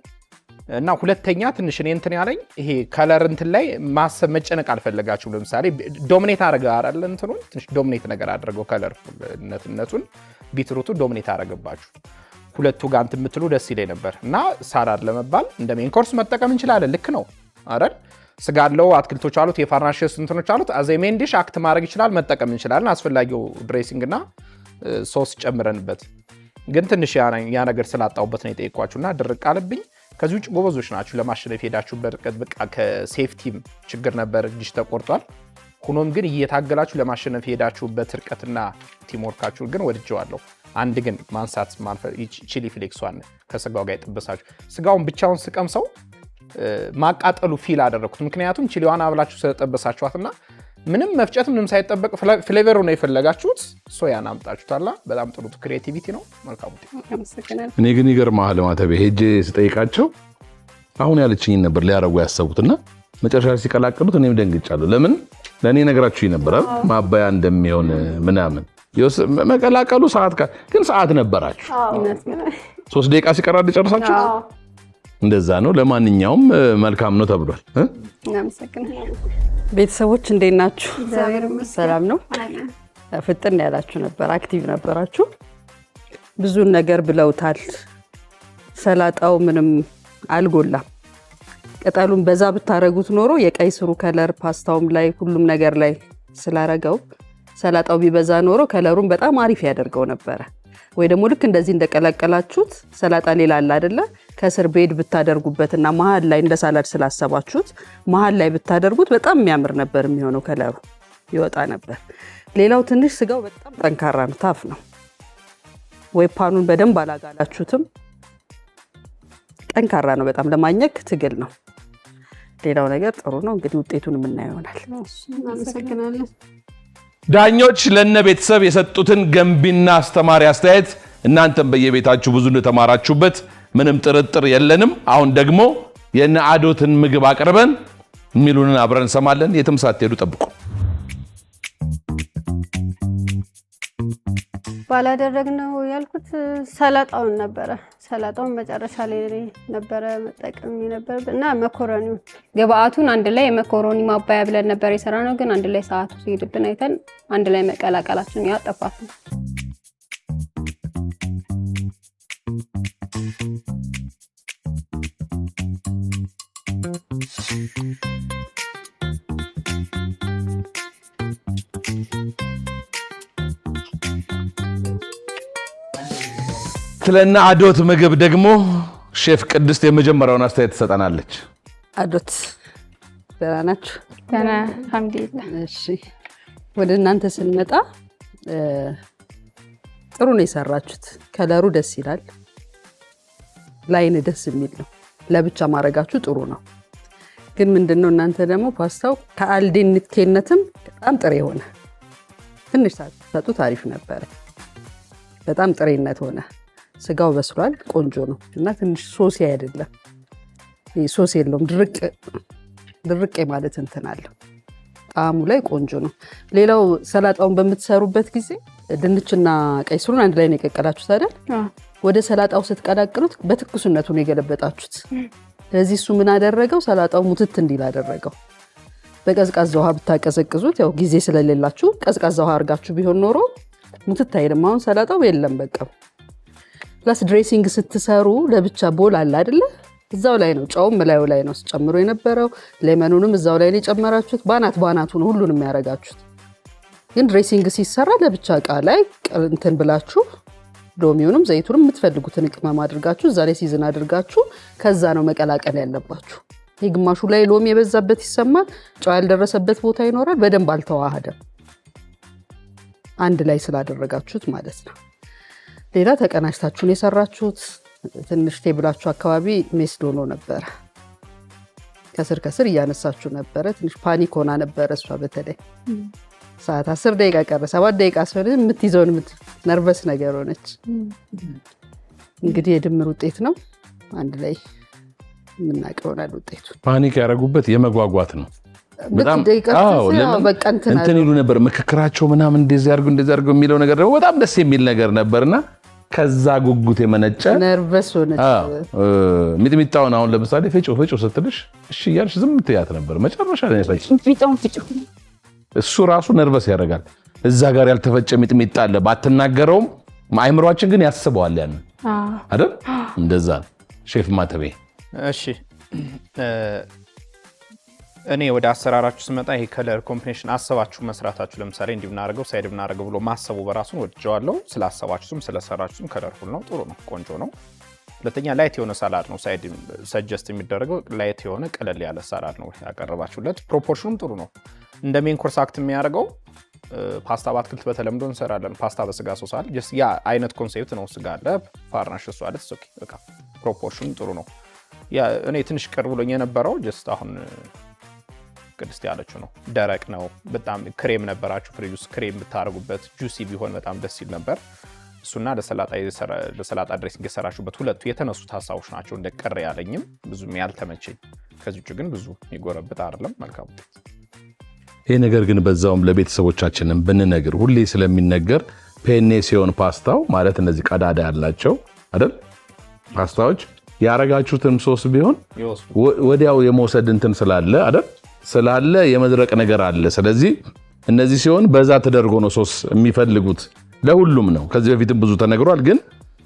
እና ሁለተኛ ትንሽ እኔ እንትን ያለኝ ይሄ ከለር እንትን ላይ ማሰብ መጨነቅ አልፈለጋችሁም። ለምሳሌ ዶሚኔት አረጋ አይደል እንትኑን ትንሽ ዶሚኔት ነገር አድርገው ከለርነቱን ቢትሩቱ ዶሚኔት አረጋባችሁ። ሁለቱ ጋር እንትን የምትሉ ደስ ይለኝ ነበር። እና ሳላድ ለመባል እንደ ሜን ኮርስ መጠቀም እንችላለን። ልክ ነው አይደል? ስጋ አለው፣ አትክልቶች አሉት፣ የፋርናሽስ እንትኖች አሉት። አዘ ሜን ዲሽ አክት ማድረግ ይችላል፣ መጠቀም እንችላለን። አስፈላጊው ድሬሲንግ እና ሶስ ጨምረንበት። ግን ትንሽ ያ ነገር ስላጣውበት ነው የጠየኳችሁና ድርቅ አለብኝ። ከዚህ ውጭ ጎበዞች ናችሁ። ለማሸነፍ ሄዳችሁበት ርቀት በቃ ከሴፍቲም ችግር ነበር፣ እጅሽ ተቆርጧል። ሆኖም ግን እየታገላችሁ ለማሸነፍ ሄዳችሁበት ርቀትና ቲም ወርካችሁ ግን ወድጀዋለሁ። አንድ ግን ማንሳት ቺሊ ፍሌክሷን ከስጋው ጋር የጠበሳችሁ ስጋውን ብቻውን ስቀምሰው ማቃጠሉ ፊል አደረኩት። ምክንያቱም ቺሊዋን አብላችሁ ስለጠበሳችኋትና ምንም መፍጨት ምንም ሳይጠበቅ ፍሌቨሩ ነው የፈለጋችሁት። ሶያን አምጣችሁታላ። በጣም ጥሩ ክሬቲቪቲ ነው። መልካም። እኔ ግን ይገርምሃል ማተቤ ሄጄ ስጠይቃቸው አሁን ያለችኝ ነበር ሊያረጉ ያሰቡትና መጨረሻ ላይ ሲቀላቀሉት እኔም ደንግጫለሁ። ለምን ለኔ ነገራችሁ ነበር ማባያ እንደሚሆን ምናምን መቀላቀሉ ሰዓት ግን ሰዓት ነበራችሁ 3 ደቂቃ ሲቀራ ጨርሳችሁ እንደዛ ነው። ለማንኛውም መልካም ነው ተብሏል። ቤተሰቦች እንዴት ናችሁ? ሰላም ነው? ፍጥን ያላችሁ ነበር፣ አክቲቭ ነበራችሁ። ብዙ ነገር ብለውታል። ሰላጣው ምንም አልጎላም። ቅጠሉን በዛ ብታረጉት ኖሮ የቀይ ስሩ ከለር ፓስታውም ላይ ሁሉም ነገር ላይ ስላረገው ሰላጣው ቢበዛ ኖሮ ከለሩን በጣም አሪፍ ያደርገው ነበረ። ወይ ደግሞ ልክ እንደዚህ እንደቀላቀላችሁት ሰላጣ ሌላ አለ አይደለ? ከስር ቤድ ብታደርጉበትና መሃል ላይ እንደ ሳላድ ስላሰባችሁት መሃል ላይ ብታደርጉት በጣም የሚያምር ነበር የሚሆነው፣ ከለሩ ይወጣ ነበር። ሌላው ትንሽ ስጋው በጣም ጠንካራ ነው፣ ታፍ ነው። ወይ ፓኑን በደንብ አላጋላችሁትም። ጠንካራ ነው በጣም፣ ለማኘክ ትግል ነው። ሌላው ነገር ጥሩ ነው። እንግዲህ ውጤቱን የምናየው ይሆናል። አመሰግናለሁ። ዳኞች ለነ ቤተሰብ የሰጡትን ገንቢና አስተማሪ አስተያየት እናንተም በየቤታችሁ ብዙ እንደተማራችሁበት ምንም ጥርጥር የለንም። አሁን ደግሞ የነ አዶትን ምግብ አቅርበን የሚሉንን አብረን እንሰማለን። የትም ሳትሄዱ ጠብቁ። ባላደረግነው ያልኩት ሰላጣውን ነበረ። ሰላጣውን መጨረሻ ላይ ነበረ መጠቀም ነበር እና መኮሮኒው ግብአቱን አንድ ላይ የመኮሮኒ ማባያ ብለን ነበር የሰራነው። ግን አንድ ላይ ሰዓቱ ሲሄድብን አይተን አንድ ላይ መቀላቀላችን ያጠፋት ነው። ስለና አዶት ምግብ ደግሞ ሼፍ ቅድስት የመጀመሪያውን አስተያየት ትሰጠናለች። አዶት ደህና ናችሁ? ደህና አልሐምዱሊላህ። እሺ ወደ እናንተ ስንመጣ ጥሩ ነው የሰራችሁት። ከለሩ ደስ ይላል፣ ላይን ደስ የሚል ነው። ለብቻ ማድረጋችሁ ጥሩ ነው። ግን ምንድነው እናንተ ደግሞ ፓስታው ከአልዴንቴነትም በጣም ጥሬ ሆነ። ትንሽ ሳትሰጡት አሪፍ ነበረ። በጣም ጥሬነት ሆነ። ስጋው በስሏል፣ ቆንጆ ነው እና ትንሽ ሶሲ አይደለም። ሶስ የለውም፣ ድርቅ ማለት እንትን አለው። ጣዕሙ ላይ ቆንጆ ነው። ሌላው ሰላጣውን በምትሰሩበት ጊዜ ድንችና ቀይ ስሩን አንድ ላይ ነው የቀቀላችሁት አይደል? ወደ ሰላጣው ስትቀላቅሉት በትኩስነቱ ነው የገለበጣችሁት። ስለዚህ እሱ ምን አደረገው? ሰላጣው ሙትት እንዲል አደረገው። በቀዝቃዛ ውሃ ብታቀዘቅዙት፣ ያው ጊዜ ስለሌላችሁ ቀዝቃዛ ውሃ አድርጋችሁ ቢሆን ኖሮ ሙትት አይልም። አሁን ሰላጣው የለም በቃ። ፕላስ ድሬሲንግ ስትሰሩ ለብቻ ቦል አለ አይደለ? እዛው ላይ ነው ጨውም ላዩ ላይ ነው ጨምሮ የነበረው። ሌመኑንም እዛው ላይ ነው የጨመራችሁት። ባናቱ ነው ሁሉንም ያረጋችሁት። ግን ድሬሲንግ ሲሰራ ለብቻ እቃ ላይ እንትን ብላችሁ ሎሚውንም ዘይቱንም የምትፈልጉትን ቅመም አድርጋችሁ እዛ ላይ ሲዝን አድርጋችሁ ከዛ ነው መቀላቀል ያለባችሁ። ግማሹ ላይ ሎሚ የበዛበት ይሰማል፣ ጨው ያልደረሰበት ቦታ ይኖራል። በደንብ አልተዋሃደም አንድ ላይ ስላደረጋችሁት ማለት ነው። ሌላ ተቀናጅታችሁን የሰራችሁት ትንሽ ቴብላችሁ አካባቢ ሜስድ ሆኖ ነበረ። ከስር እያነሳችሁ ነበረ። ትንሽ ፓኒክ ሆና ነበረ እሷ። በተለይ ሰዓት 10 ደቂቃ ቀረ 7 ደቂቃ ሰው የምትይዘውን ነርቨስ ነገር ሆነች። እንግዲህ የድምር ውጤት ነው። አንድ ላይ የምናውቀው ይሆናል ውጤቱ። ፓኒክ ያደረጉበት የመጓጓት ነው። በጣም በቃ እንትን ይሉ ነበር ምክክራቸው ምናምን እንደዚህ አድርገው የሚለው ነገር ደግሞ በጣም ደስ የሚል ነገር ነበርና ከዛ ጉጉት የመነጨ ነርቨስ ሆነች። ሚጥሚጣውን አሁን ለምሳሌ ፍጩ ስትልሽ እሺ እያልሽ ዝም ትያት ነበር። መጨረሻ ላይ ፍጩ እሱ ራሱ ነርቨስ ያደርጋል። እዛ ጋር ያልተፈጨ ሚጥሚጣ አለ ባትናገረውም አይምሯችን ግን ያስበዋል ያን አይደል? እንደዛ ሼፍ ማተቤ። እሺ እኔ ወደ አሰራራችሁ ስመጣ ይሄ ከለር ኮምቢኔሽን አሰባችሁ መስራታችሁ ለምሳሌ እንዲህ ብናደርገው ሳይድ ብናደርገው ብሎ ማሰቡ በራሱን ወድጀዋለሁ። ስላሰባችሁም ስለሰራችሁም ከለርፉል ነው፣ ጥሩ ነው፣ ቆንጆ ነው። ሁለተኛ ላይት የሆነ ሳላድ ነው ሳይድ ሰጀስት የሚደረገው ላይት የሆነ ቀለል ያለ ሳላድ ነው ያቀረባችሁለት። ፕሮፖርሽኑም ጥሩ ነው። እንደ ሜን ኮርስ አክት የሚያደርገው ፓስታ በአትክልት በተለምዶ እንሰራለን። ፓስታ በስጋ ሶስ አለ። ጀስት ያ አይነት ኮንሴፕት ነው። ስጋ አለ፣ ፋርናሽ እሱ አለ። ኦኬ በቃ ፕሮፖርሽኑ ጥሩ ነው። ያ እኔ ትንሽ ቅርብ ብሎኝ የነበረው ጀስት አሁን ቅድስት ያለችው ነው። ደረቅ ነው በጣም። ክሬም ነበራችሁ ፍሪጅ ውስጥ ክሬም ብታረጉበት ጁሲ ቢሆን በጣም ደስ ይል ነበር። እሱና ለሰላጣ ድሬሲንግ የሰራችሁበት ሁለቱ የተነሱት ሀሳቦች ናቸው እንደ ቅር ያለኝም ብዙም ያልተመቸኝ። ከዚህ ውጭ ግን ብዙ የሚጎረብጥ አይደለም። መልካም። ይሄ ነገር ግን በዛውም ለቤተሰቦቻችንም ብንነግር ሁሌ ስለሚነገር ፔኔ ሲሆን ፓስታው ማለት እነዚህ ቀዳዳ ያላቸው አይደል ፓስታዎች ያረጋችሁትም ሶስ ቢሆን ወዲያው የመውሰድ እንትን ስላለ የመድረቅ ነገር አለ። ስለዚህ እነዚህ ሲሆን በዛ ተደርጎ ነው ሶስ የሚፈልጉት። ለሁሉም ነው። ከዚህ በፊትም ብዙ ተነግሯል፣ ግን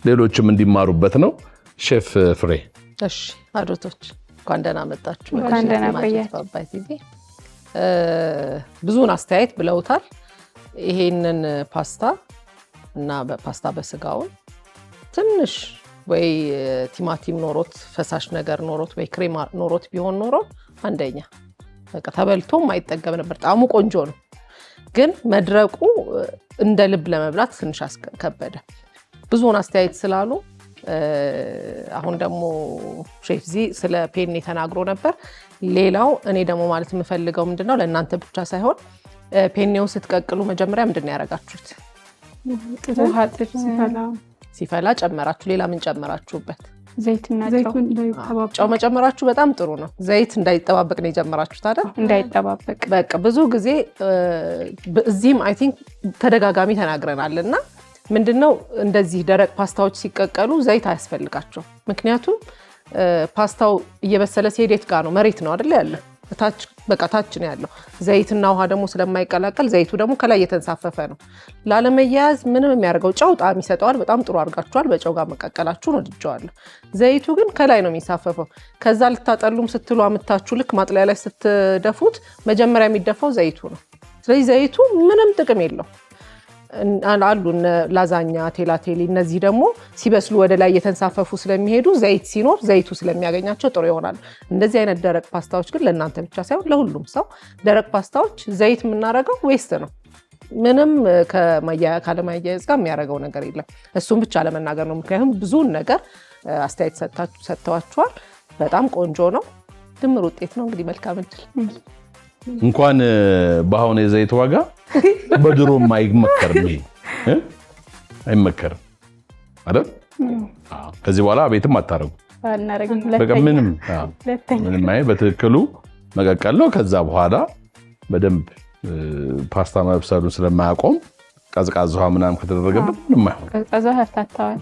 ሌሎችም እንዲማሩበት ነው። ሼፍ ፍሬ። እሺ አዶቶች እንኳን ደህና መጣችሁ። እንኳን ደህና ቆያችሁ። በአባይ ቲቪ ብዙውን አስተያየት ብለውታል። ይሄንን ፓስታ እና በፓስታ በስጋውን ትንሽ ወይ ቲማቲም ኖሮት ፈሳሽ ነገር ኖሮት ወይ ክሬም ኖሮት ቢሆን ኖሮ አንደኛ በቃ ተበልቶም አይጠገብ ነበር። ጣዕሙ ቆንጆ ነው፣ ግን መድረቁ እንደ ልብ ለመብላት ትንሽ ከበደ። ብዙውን አስተያየት ስላሉ አሁን ደግሞ ሼፍ ዚ ስለ ፔኔ ተናግሮ ነበር። ሌላው እኔ ደግሞ ማለት የምፈልገው ምንድነው ለእናንተ ብቻ ሳይሆን ፔኔውን ስትቀቅሉ መጀመሪያ ምንድን ነው ያደረጋችሁት? ሲፈላ ጨመራችሁ። ሌላ ምን ጨመራችሁበት? ዘይትና ጨው መጨመራችሁ በጣም ጥሩ ነው። ዘይት እንዳይጠባበቅ ነው የጨመራችሁት አይደል? እንዳይጠባበቅ በቃ ብዙ ጊዜ እዚህም አይ ቲንክ ተደጋጋሚ ተናግረናልና ምንድነው እንደዚህ ደረቅ ፓስታዎች ሲቀቀሉ ዘይት አያስፈልጋቸው። ምክንያቱም ፓስታው እየበሰለ ሲሄድ የት ጋር ነው? መሬት ነው አይደል ያለው? ታች በቃ ታች ነው ያለው። ዘይትና ውሃ ደግሞ ስለማይቀላቀል ዘይቱ ደግሞ ከላይ እየተንሳፈፈ ነው። ላለመያያዝ ምንም የሚያደርገው ጨው ጣዕም ይሰጠዋል። በጣም ጥሩ አድርጋችኋል። በጨው ጋር መቀቀላችሁን ወድጀዋለሁ። ዘይቱ ግን ከላይ ነው የሚንሳፈፈው። ከዛ ልታጠሉም ስትሉ አምታችሁ ልክ ማጥለያ ላይ ስትደፉት መጀመሪያ የሚደፋው ዘይቱ ነው። ስለዚህ ዘይቱ ምንም ጥቅም የለው አሉ ላዛኛ፣ ቴላቴሊ እነዚህ ደግሞ ሲበስሉ ወደ ላይ እየተንሳፈፉ ስለሚሄዱ ዘይት ሲኖር ዘይቱ ስለሚያገኛቸው ጥሩ ይሆናሉ። እንደዚህ አይነት ደረቅ ፓስታዎች ግን ለእናንተ ብቻ ሳይሆን ለሁሉም ሰው ደረቅ ፓስታዎች ዘይት የምናደርገው ዌስት ነው። ምንም ካለማያያዝ ጋር የሚያደርገው ነገር የለም። እሱም ብቻ ለመናገር ነው። ምክንያቱም ብዙውን ነገር አስተያየት ሰጥተዋችኋል። በጣም ቆንጆ ነው። ድምር ውጤት ነው እንግዲህ። መልካም እድል። እንኳን በአሁን የዘይት ዋጋ በድሮም አይመከርም። አይመከርም አይደል? ከዚህ በኋላ ቤትም አታረጉ። በቃ ምንም በትክክሉ መቀቀል ነው። ከዛ በኋላ በደንብ ፓስታ መብሰሉን ስለማያቆም ቀዝቃዛ ውሃ ምናምን ከተደረገበት ምንም አይሆንም። ቀዝቃዛ ያፍታታዋል።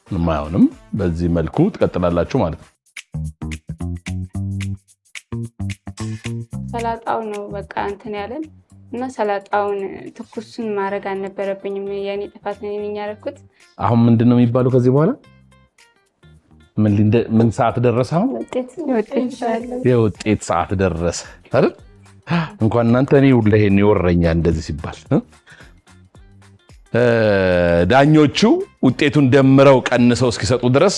ምንም አይሆንም። በዚህ መልኩ ትቀጥላላችሁ ማለት ነው። ሰላጣው ነው በቃ እንትን ያለን እና ሰላጣውን ትኩሱን ማድረግ አልነበረብኝም። የኔ ጥፋት ነው እኔ ያደረኩት። አሁን ምንድነው የሚባለው ከዚህ በኋላ ምን ሰዓት ደረሰ? አሁን የውጤት ሰዓት ደረሰ አይደል? እንኳን እናንተ እኔ ሁሉ ይሄን ይወረኛ እንደዚህ ሲባል ዳኞቹ ውጤቱን ደምረው ቀንሰው እስኪሰጡ ድረስ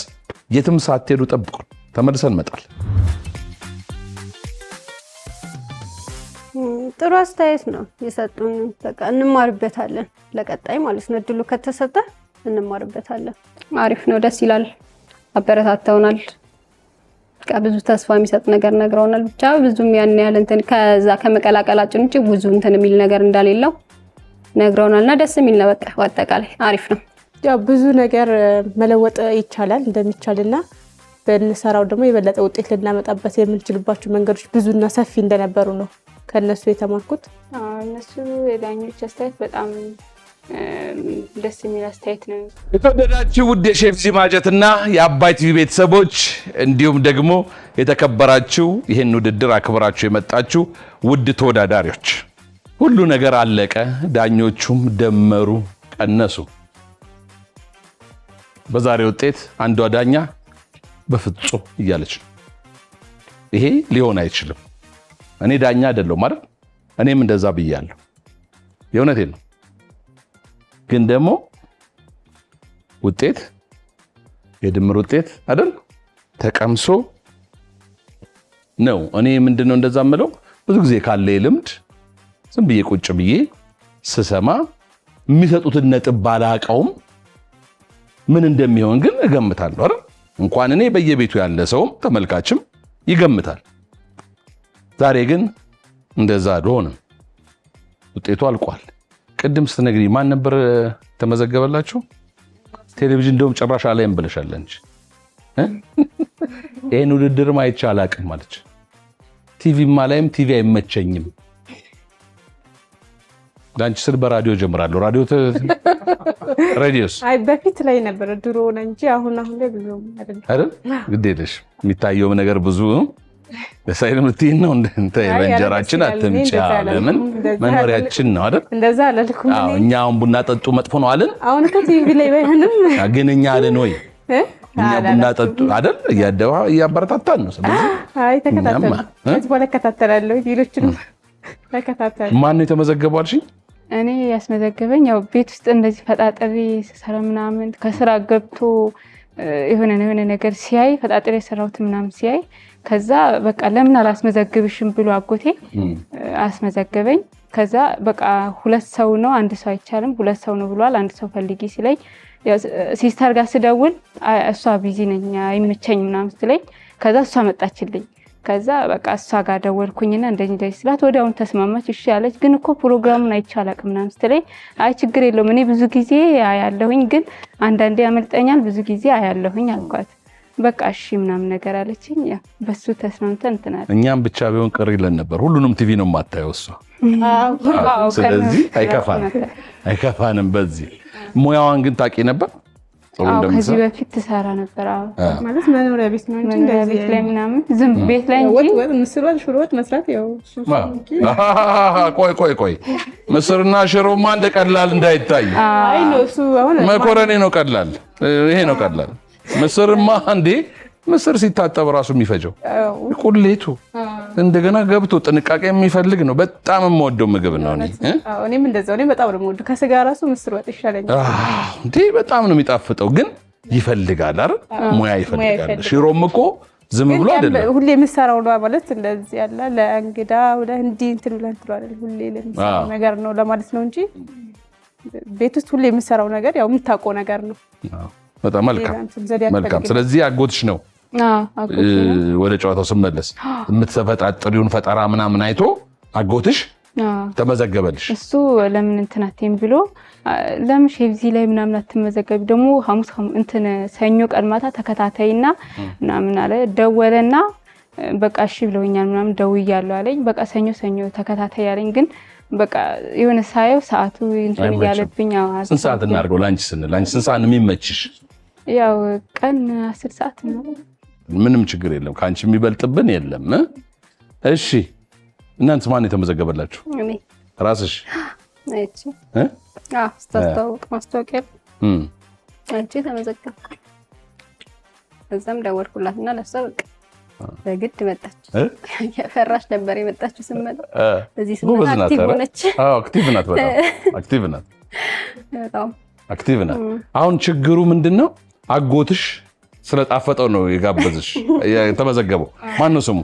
የትም ሳትሄዱ ጠብቁ። ተመልሰን እንመጣለን። ጥሩ አስተያየት ነው የሰጡን። በቃ እንማርበታለን ለቀጣይ ማለት ነው። እድሉ ከተሰጠ እንማርበታለን። አሪፍ ነው፣ ደስ ይላል። አበረታተውናል። በቃ ብዙ ተስፋ የሚሰጥ ነገር ነግረውናል። ብቻ ብዙም ያን ያህል እንትን ከዛ ከመቀላቀላችን ውጪ ብዙ እንትን የሚል ነገር እንዳሌለው ነግረውናልና ደስ የሚል ነው። በቃ አጠቃላይ አሪፍ ነው። ያው ብዙ ነገር መለወጥ ይቻላል እንደሚቻልና በእንሰራው ደግሞ የበለጠ ውጤት ልናመጣበት የምንችልባቸው መንገዶች ብዙና ሰፊ እንደነበሩ ነው ከነሱ የተማርኩት። እነሱ የዳኞች አስተያየት በጣም ደስ የሚል አስተያየት ነው። የተወደዳችሁ ውድ የሼፍ ዚማጀትና የአባይ ቲቪ ቤተሰቦች እንዲሁም ደግሞ የተከበራችሁ ይህን ውድድር አክብራችሁ የመጣችሁ ውድ ተወዳዳሪዎች ሁሉ ነገር አለቀ። ዳኞቹም ደመሩ ቀነሱ። በዛሬ ውጤት አንዷ ዳኛ በፍጹም እያለች ነው ይሄ ሊሆን አይችልም፣ እኔ ዳኛ አይደለሁም ማለት እኔም እንደዛ ብያለሁ። የእውነቴን ነው። ግን ደግሞ ውጤት የድምር ውጤት አይደል ተቀምሶ ነው። እኔ ምንድነው እንደዛ የምለው ብዙ ጊዜ ካለ ልምድ ዝም ብዬ ቁጭ ብዬ ስሰማ የሚሰጡትን ነጥብ ባላቀውም ምን እንደሚሆን ግን እገምታለሁ አይደል? እንኳን እኔ በየቤቱ ያለ ሰውም ተመልካችም ይገምታል። ዛሬ ግን እንደዛ አልሆነም። ውጤቱ አልቋል። ቅድም ስትነግሪ ማን ነበር ተመዘገበላችሁ? ቴሌቪዥን እንደውም ጭራሽ አላይም ብለሻል እንጂ ይሄን ውድድር ማየት አላቅም ማለች። ቲቪም አላይም፣ ቲቪ አይመቸኝም። ዳንቺ ስል በራዲዮ ጀምራለሁ። ራዲዮስ አይ በፊት ላይ ነበር ድሮ ነው እንጂ አሁን ላይ ብዙ አይደል? ግዴለሽ የሚታየው ነገር ብዙ ለሳይለምቲን ነው። እንደ እንጀራችን አትምጪ ለምን መኖሪያችን ነው አይደል? እንደዛ አላልኩም። አዎ እኛ አሁን ቡና ጠጡ መጥፎ ነው አለን። አሁን እኮ ቲቪ ላይ ባይሆንም ግን እኛ አለን ወይ እኛ ቡና ጠጡ አይደል? እያበረታታን ነው። ስለዚህ አይ ተከታተሉ። ከዚህ በኋላ እከታተላለሁ። ሌሎችንም ተከታተሉ። ማን ነው የተመዘገበው አልሽኝ? እኔ ያስመዘገበኝ ያው ቤት ውስጥ እንደዚህ ፈጣጠሪ ስሰራ ምናምን ከስራ ገብቶ የሆነ ነገር ሲያይ ፈጣጠሪ የሰራሁት ምናምን ሲያይ ከዛ በቃ ለምን አላስመዘግብሽም ብሎ አጎቴ አስመዘገበኝ። ከዛ በቃ ሁለት ሰው ነው አንድ ሰው አይቻልም፣ ሁለት ሰው ነው ብሏል፣ አንድ ሰው ፈልጊ ሲለኝ ሲስተር ጋር ስደውል እሷ ቢዚ ነኝ አይመቸኝ ምናምን ስትለኝ ከዛ እሷ መጣችልኝ። ከዛ በቃ እሷ ጋር ደወልኩኝና እንደዚህ ስላት ወዲያውኑ ተስማማች። እሺ ያለች። ግን እኮ ፕሮግራሙን አይቻላቅም ምናምን ስትለኝ አይ ችግር የለውም እኔ ብዙ ጊዜ አያለሁኝ ግን አንዳንዴ ያመልጠኛል ብዙ ጊዜ አያለሁኝ አልኳት። በቃ እሺ ምናምን ነገር አለችኝ። ያ በሱ ተስማምተን እንትናል። እኛም ብቻ ቢሆን ቅር ይለን ነበር። ሁሉንም ቲቪ ነው የማታየው እሷ። ስለዚህ አይከፋንም። በዚህ ሙያዋን ግን ታውቂ ነበር? ከዚህ በፊት ትሰራ ነበር። ማለት መኖሪያ ቤት ነው እንጂ እንደዚህ ቤት ላይ ምናምን ዝም ቤት ላይ እንጂ ወጥ ምስር ወጥ ሽሮ ወጥ መስራት ያው ቆይ ምስርና ሽሮማ እንደ ቀላል እንዳይታይ። አይ ነው እሱ አሁን መኮረኒ ነው ቀላል። ይሄ ነው ቀላል። ምስርማ እንዴ ምስር ሲታጠብ ራሱ የሚፈጀው ቁሌቱ እንደገና ገብቶ ጥንቃቄ የሚፈልግ ነው። በጣም የምወደው ምግብ ነው። እኔም እንደዛው እኔ በጣም ነው የምወደው። ከስጋ ራሱ ምስር ወጥ ይሻለኛል። እንዴ በጣም ነው የሚጣፍጠው። ግን ይፈልጋል አይደል? ሙያ ይፈልጋል። ሽሮም እኮ ዝም ብሎ አይደለም። ሁሌ የምሰራው ነው ማለት እንደዚህ ያለ ለእንግዳ ወደ እንዲህ እንትን ብለን አይደል? ሁሌ ለምሰራው ነገር ነው ለማለት ነው እንጂ ቤት ውስጥ ሁሌ የምሰራው ነገር ያው የምታውቀው ነገር ነው። በጣም መልካም። ስለዚህ አጎትሽ ነው ወደ ጨዋታው ስመለስ የምትፈጣጥሪውን ፈጠራ ምናምን አይቶ አጎትሽ ተመዘገበልሽ። እሱ ለምን እንትናቴም ብሎ ለምን ሼፍዚ ላይ ምናምን አትመዘገቢ ደግሞ ሐሙስ እንትን ሰኞ ቀን ማታ ተከታታይና ምናምን አለ። ደወለና በቃ እሺ ብለውኛል ምናምን ደውያለሁ አለኝ። በቃ ሰኞ ተከታታይ አለኝ። ግን በቃ የሆነ ሳየው ሰዓቱ እንትን ያለብኝ። ስንት ሰዓት እናድርገው ላንቺ ስንል? ላንቺ ስንት ሰዓት ነው የሚመችሽ? ያው ቀን 10 ሰዓት ነው። ምንም ችግር የለም። ከአንቺ የሚበልጥብን የለም። እሺ እናንተ ማን የተመዘገበላችሁ? ራስሽ አይቼ ስታስተዋውቅ ማስታወቂያ አይቼ ተመዘገብኩ። እዛም ደወልኩላትና ለእሷ በቃ በግድ መጣች። የፈራሽ ነበር የመጣችው። ስመጣ እዚህ ስመጣ አክቲቭ ሆነች። አክቲቭ ናት፣ በጣም አክቲቭ ናት፣ በጣም አክቲቭ ናት። አሁን ችግሩ ምንድነው? አጎትሽ ስለጣፈጠው ነው የጋበዝሽ የተመዘገበው። ማን ነው ስሙ?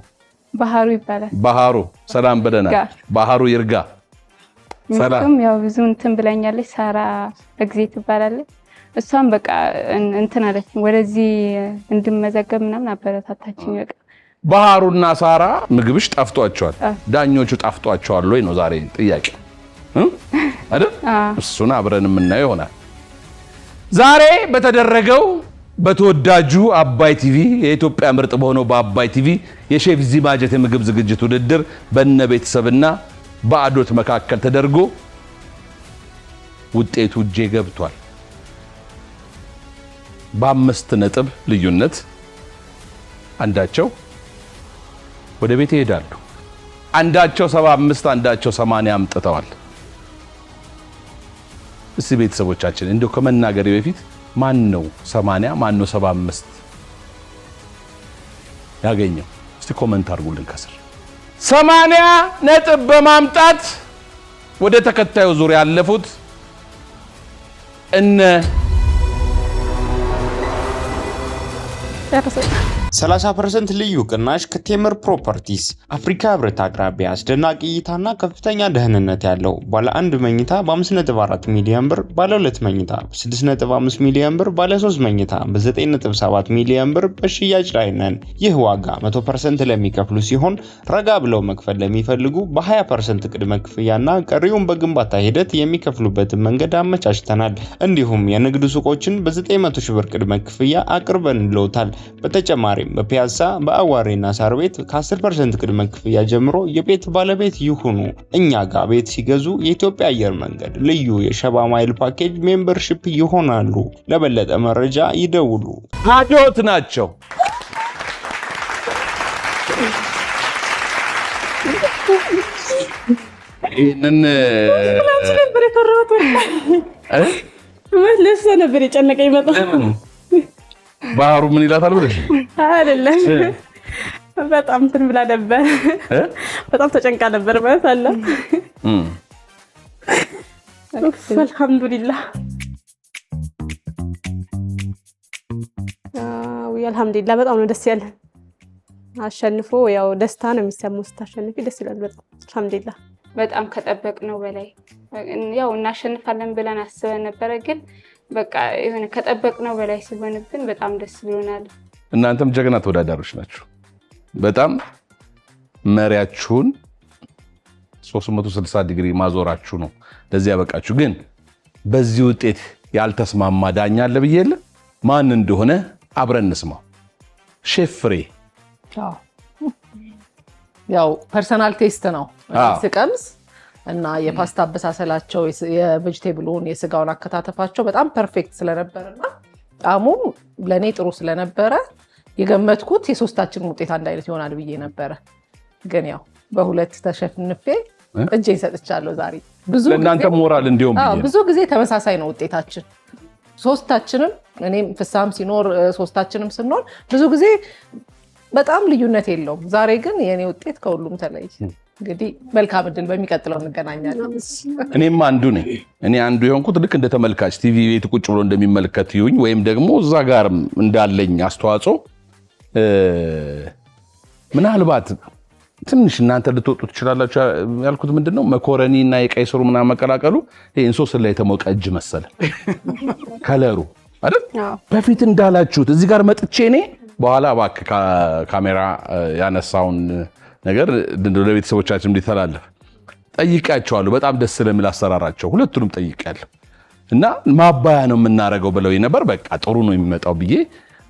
ባህሩ ይባላል። ባህሩ ሰላም በደና ባህሩ ይርጋ ሰላም። ያው ብዙ እንትን ብላኛለች። ሳራ በጊዜ ትባላለች። እሷም በቃ እንትን አለችኝ ወደዚህ እንድመዘገብ ምናምን አበረታታችኝ። በቃ ባህሩና ሳራ ምግብሽ ጣፍጧቸዋል፣ ዳኞቹ ጣፍጧቸዋል ወይ ነው ዛሬ ጥያቄ አይደል? እሱን አብረን የምናየው ይሆናል። ዛሬ በተደረገው በተወዳጁ አባይ ቲቪ የኢትዮጵያ ምርጥ በሆነው በአባይ ቲቪ የሼፍ ዚማጀት የምግብ ዝግጅት ውድድር በነ ቤተሰብና በአዶት መካከል ተደርጎ ውጤቱ እጄ ገብቷል። በ5 ነጥብ ልዩነት አንዳቸው ወደ ቤት ይሄዳሉ። አንዳቸው 75 አንዳቸው 80 አምጥተዋል። እስቲ ቤተሰቦቻችን እንደው ከመናገሬ በፊት ማን ነው 80 ማን ነው 75 ያገኘው? እስቲ ኮሜንት አድርጉልን ከስር። 80 ነጥብ በማምጣት ወደ ተከታዩ ዙር ያለፉት እነ 30% ልዩ ቅናሽ ከቴምር ፕሮፐርቲስ አፍሪካ ህብረት አቅራቢያ አስደናቂ እይታና ከፍተኛ ደህንነት ያለው ባለ 1 መኝታ በ5.4 ሚሊዮን ብር፣ ባለ 2 መኝታ በ6.5 ሚሊዮን ብር፣ ባለ 3 መኝታ በ9.7 ሚሊዮን ብር በሽያጭ ላይ ነን። ይህ ዋጋ 100% ለሚከፍሉ ሲሆን ረጋ ብለው መክፈል ለሚፈልጉ በ20% ቅድመ ክፍያና ቀሪውን በግንባታ ሂደት የሚከፍሉበትን መንገድ አመቻችተናል። እንዲሁም የንግድ ሱቆችን በ900 ሺህ ብር ቅድመ ክፍያ አቅርበንልዎታል። በተጨማሪ በፒያሳ በአዋሬና ሳር ቤት ከ10% ቅድመ ክፍያ ጀምሮ የቤት ባለቤት ይሁኑ። እኛ ጋር ቤት ሲገዙ የኢትዮጵያ አየር መንገድ ልዩ የሸባ ማይል ፓኬጅ ሜምበርሺፕ ይሆናሉ። ለበለጠ መረጃ ይደውሉ። አዶት ናቸው። ይሄንን ለእሷ ነበር የጨነቀኝ በጣም። ባህሩ ምን ይላታል ብለሽ አይደለም? በጣም እንትን ብላ ነበር፣ በጣም ተጨንቃ ነበር ማለት አለ። አልሐምዱሊላህ አልሐምዱሊላህ በጣም ነው ደስ ያለ። አሸንፎ ያው ደስታ ነው የሚሰማው። ስታሸንፊ ደስ ይላል በጣም አልሐምዱሊላህ። በጣም ከጠበቅነው በላይ ያው እናሸንፋለን ብለን አስበን ነበረ፣ ግን በቃ የሆነ ከጠበቅነው በላይ ሲሆንብን በጣም ደስ ብሎናል። እናንተም ጀግና ተወዳዳሪዎች ናችሁ። በጣም መሪያችሁን 360 ዲግሪ ማዞራችሁ ነው ለዚህ ያበቃችሁ። ግን በዚህ ውጤት ያልተስማማ ዳኛ አለ ብዬ የለ ማን እንደሆነ አብረን እንስማው። ሼፍ ፍሬ ያው ፐርሰናል ቴስት ነው ስቀምስ እና የፓስታ አበሳሰላቸው የቬጂቴብሉን የስጋውን አከታተፋቸው በጣም ፐርፌክት ስለነበረና ጣዕሙም ለኔ ጥሩ ስለነበረ የገመትኩት የሶስታችን ውጤት አንድ አይነት ይሆናል ብዬ ነበረ። ግን ያው በሁለት ተሸፍንፌ እጄን ሰጥቻለሁ። ዛሬ ለእናንተ ሞራል እንዲሁም ብዙ ጊዜ ተመሳሳይ ነው ውጤታችን ሶስታችንም። እኔም ፍሳም ሲኖር ሶስታችንም ስንሆን ብዙ ጊዜ በጣም ልዩነት የለውም። ዛሬ ግን የኔ ውጤት ከሁሉም ተለይ። እንግዲህ መልካም እድል፣ በሚቀጥለው እንገናኛለን። እኔም አንዱ ነኝ። እኔ አንዱ የሆንኩት ልክ እንደ ተመልካች ቲቪ ቤት ቁጭ ብሎ እንደሚመለከት ይሁኝ ወይም ደግሞ እዛ ጋር እንዳለኝ አስተዋጽኦ ምናልባት ትንሽ እናንተ ልትወጡ ትችላላችሁ ያልኩት ምንድነው መኮረኒ እና የቀይ ስሩ ምናምን መቀላቀሉ እንሶስ ላይ የተሞቀ እጅ መሰለ ከለሩ አይደል? በፊት እንዳላችሁት እዚህ ጋር መጥቼ እኔ በኋላ እባክህ ካሜራ ያነሳውን ነገር ለቤተሰቦቻችን እንዲተላለፍ ጠይቄያቸዋለሁ። በጣም ደስ ስለሚል አሰራራቸው ሁለቱንም ጠይቄያለሁ እና ማባያ ነው የምናደርገው ብለው ነበር። በቃ ጥሩ ነው የሚመጣው ብዬ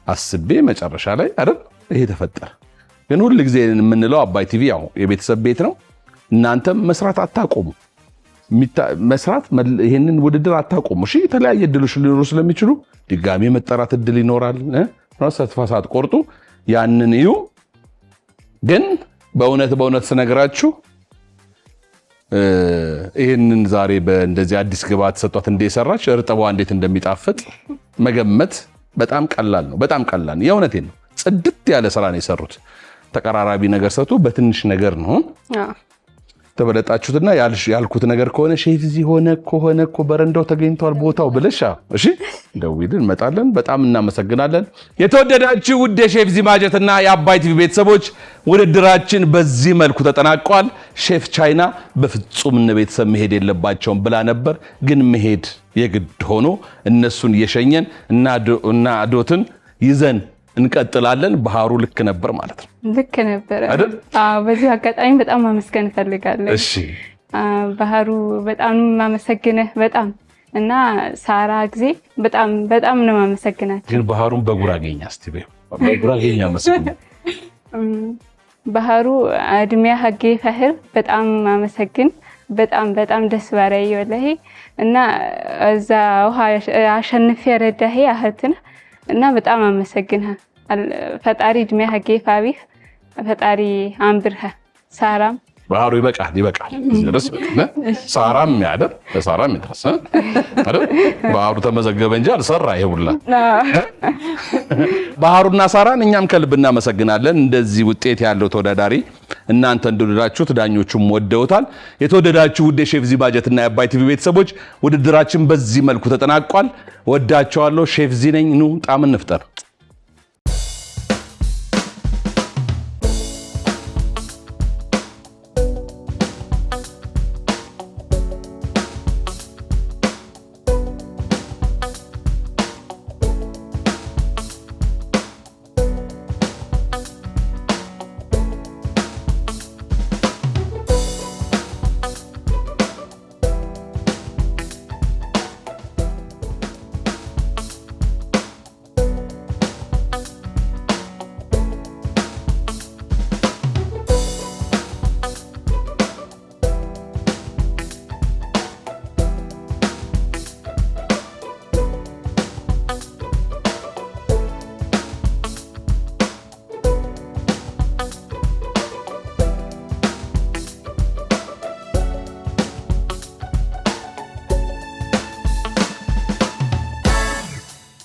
አስቤ መጨረሻ ላይ አይደል ይሄ ተፈጠረ። ግን ሁል ጊዜ የምንለው አባይ ቲቪ ያው የቤተሰብ ቤት ነው። እናንተም መስራት አታቆሙ፣ መስራት ይሄንን ውድድር አታቆሙ። እሺ የተለያየ እድሎች ሊኖሩ ስለሚችሉ ድጋሚ መጠራት እድል ይኖራል። ተስፋ ሳትቆርጡ ያንን እዩ። ግን በእውነት ስነግራችሁ ይህንን ዛሬ በእንደዚህ አዲስ ግብአት ሰጧት እንደሰራች እርጥቧ እንዴት እንደሚጣፍጥ መገመት በጣም ቀላል ነው። በጣም ቀላል ነው። የእውነቴን ነው። ጽድት ያለ ስራ ነው የሰሩት። ተቀራራቢ ነገር ሰጡ በትንሽ ነገር ነው ተበለጣችሁትና ያልኩት ነገር ከሆነ ሼፍ እዚህ ሆነ እኮ በረንዳው ተገኝቷል ቦታው ብለሻ እሺ ደውይልን እንመጣለን። በጣም እናመሰግናለን። የተወደዳችሁ ውድ የሼፍ ዚ ማጀትና የአባይ ቲቪ ቤተሰቦች ውድድራችን በዚህ መልኩ ተጠናቋል። ሼፍ ቻይና በፍጹም እነ ቤተሰብ መሄድ የለባቸውም ብላ ነበር፣ ግን መሄድ የግድ ሆኖ እነሱን እየሸኘን እና አዶትን ይዘን እንቀጥላለን። ባህሩ ልክ ነበር ማለት ነው። ልክ ነበር አይደል? አዎ። በዚህ አጋጣሚ በጣም ማመስገን እፈልጋለሁ። እሺ ባህሩ በጣም ማመሰግነህ በጣም እና ሳራ ጊዜ በጣም ነው ማመሰግናችሁ። ግን ባህሩን በጉራጌኛ እስቲ በጉራጌኛ መስገን ባህሩ እድሜያ ሀጌ ፈህር በጣም ማመሰግን በጣም ደስ ባረይ ወላሂ እና እዛ ውሃ አሸንፌ ረዳሄ አህትን እና በጣም አመሰግንህ። ፈጣሪ እድሜ ሀጌ ፋቢህ ፈጣሪ አንብርህ። ሳራም ባህሩ ይበቃል ድረስ ሳራም ያደር ለሳራም ይድረስ አይደል? ባህሩ ተመዘገበ እንጂ አልሰራ ይሁላ። ባህሩና ሳራን እኛም ከልብ እናመሰግናለን። እንደዚህ ውጤት ያለው ተወዳዳሪ እናንተ እንደወደዳችሁት ዳኞቹም ወደውታል። የተወደዳችሁ ውድ የሼፍ ዚ ማጀትና የአባይ ቲቪ ቤተሰቦች ውድድራችን በዚህ መልኩ ተጠናቋል። ወዳችኋለሁ። ሼፍ ዚ ነኝ። ኑ ጣም እንፍጠር።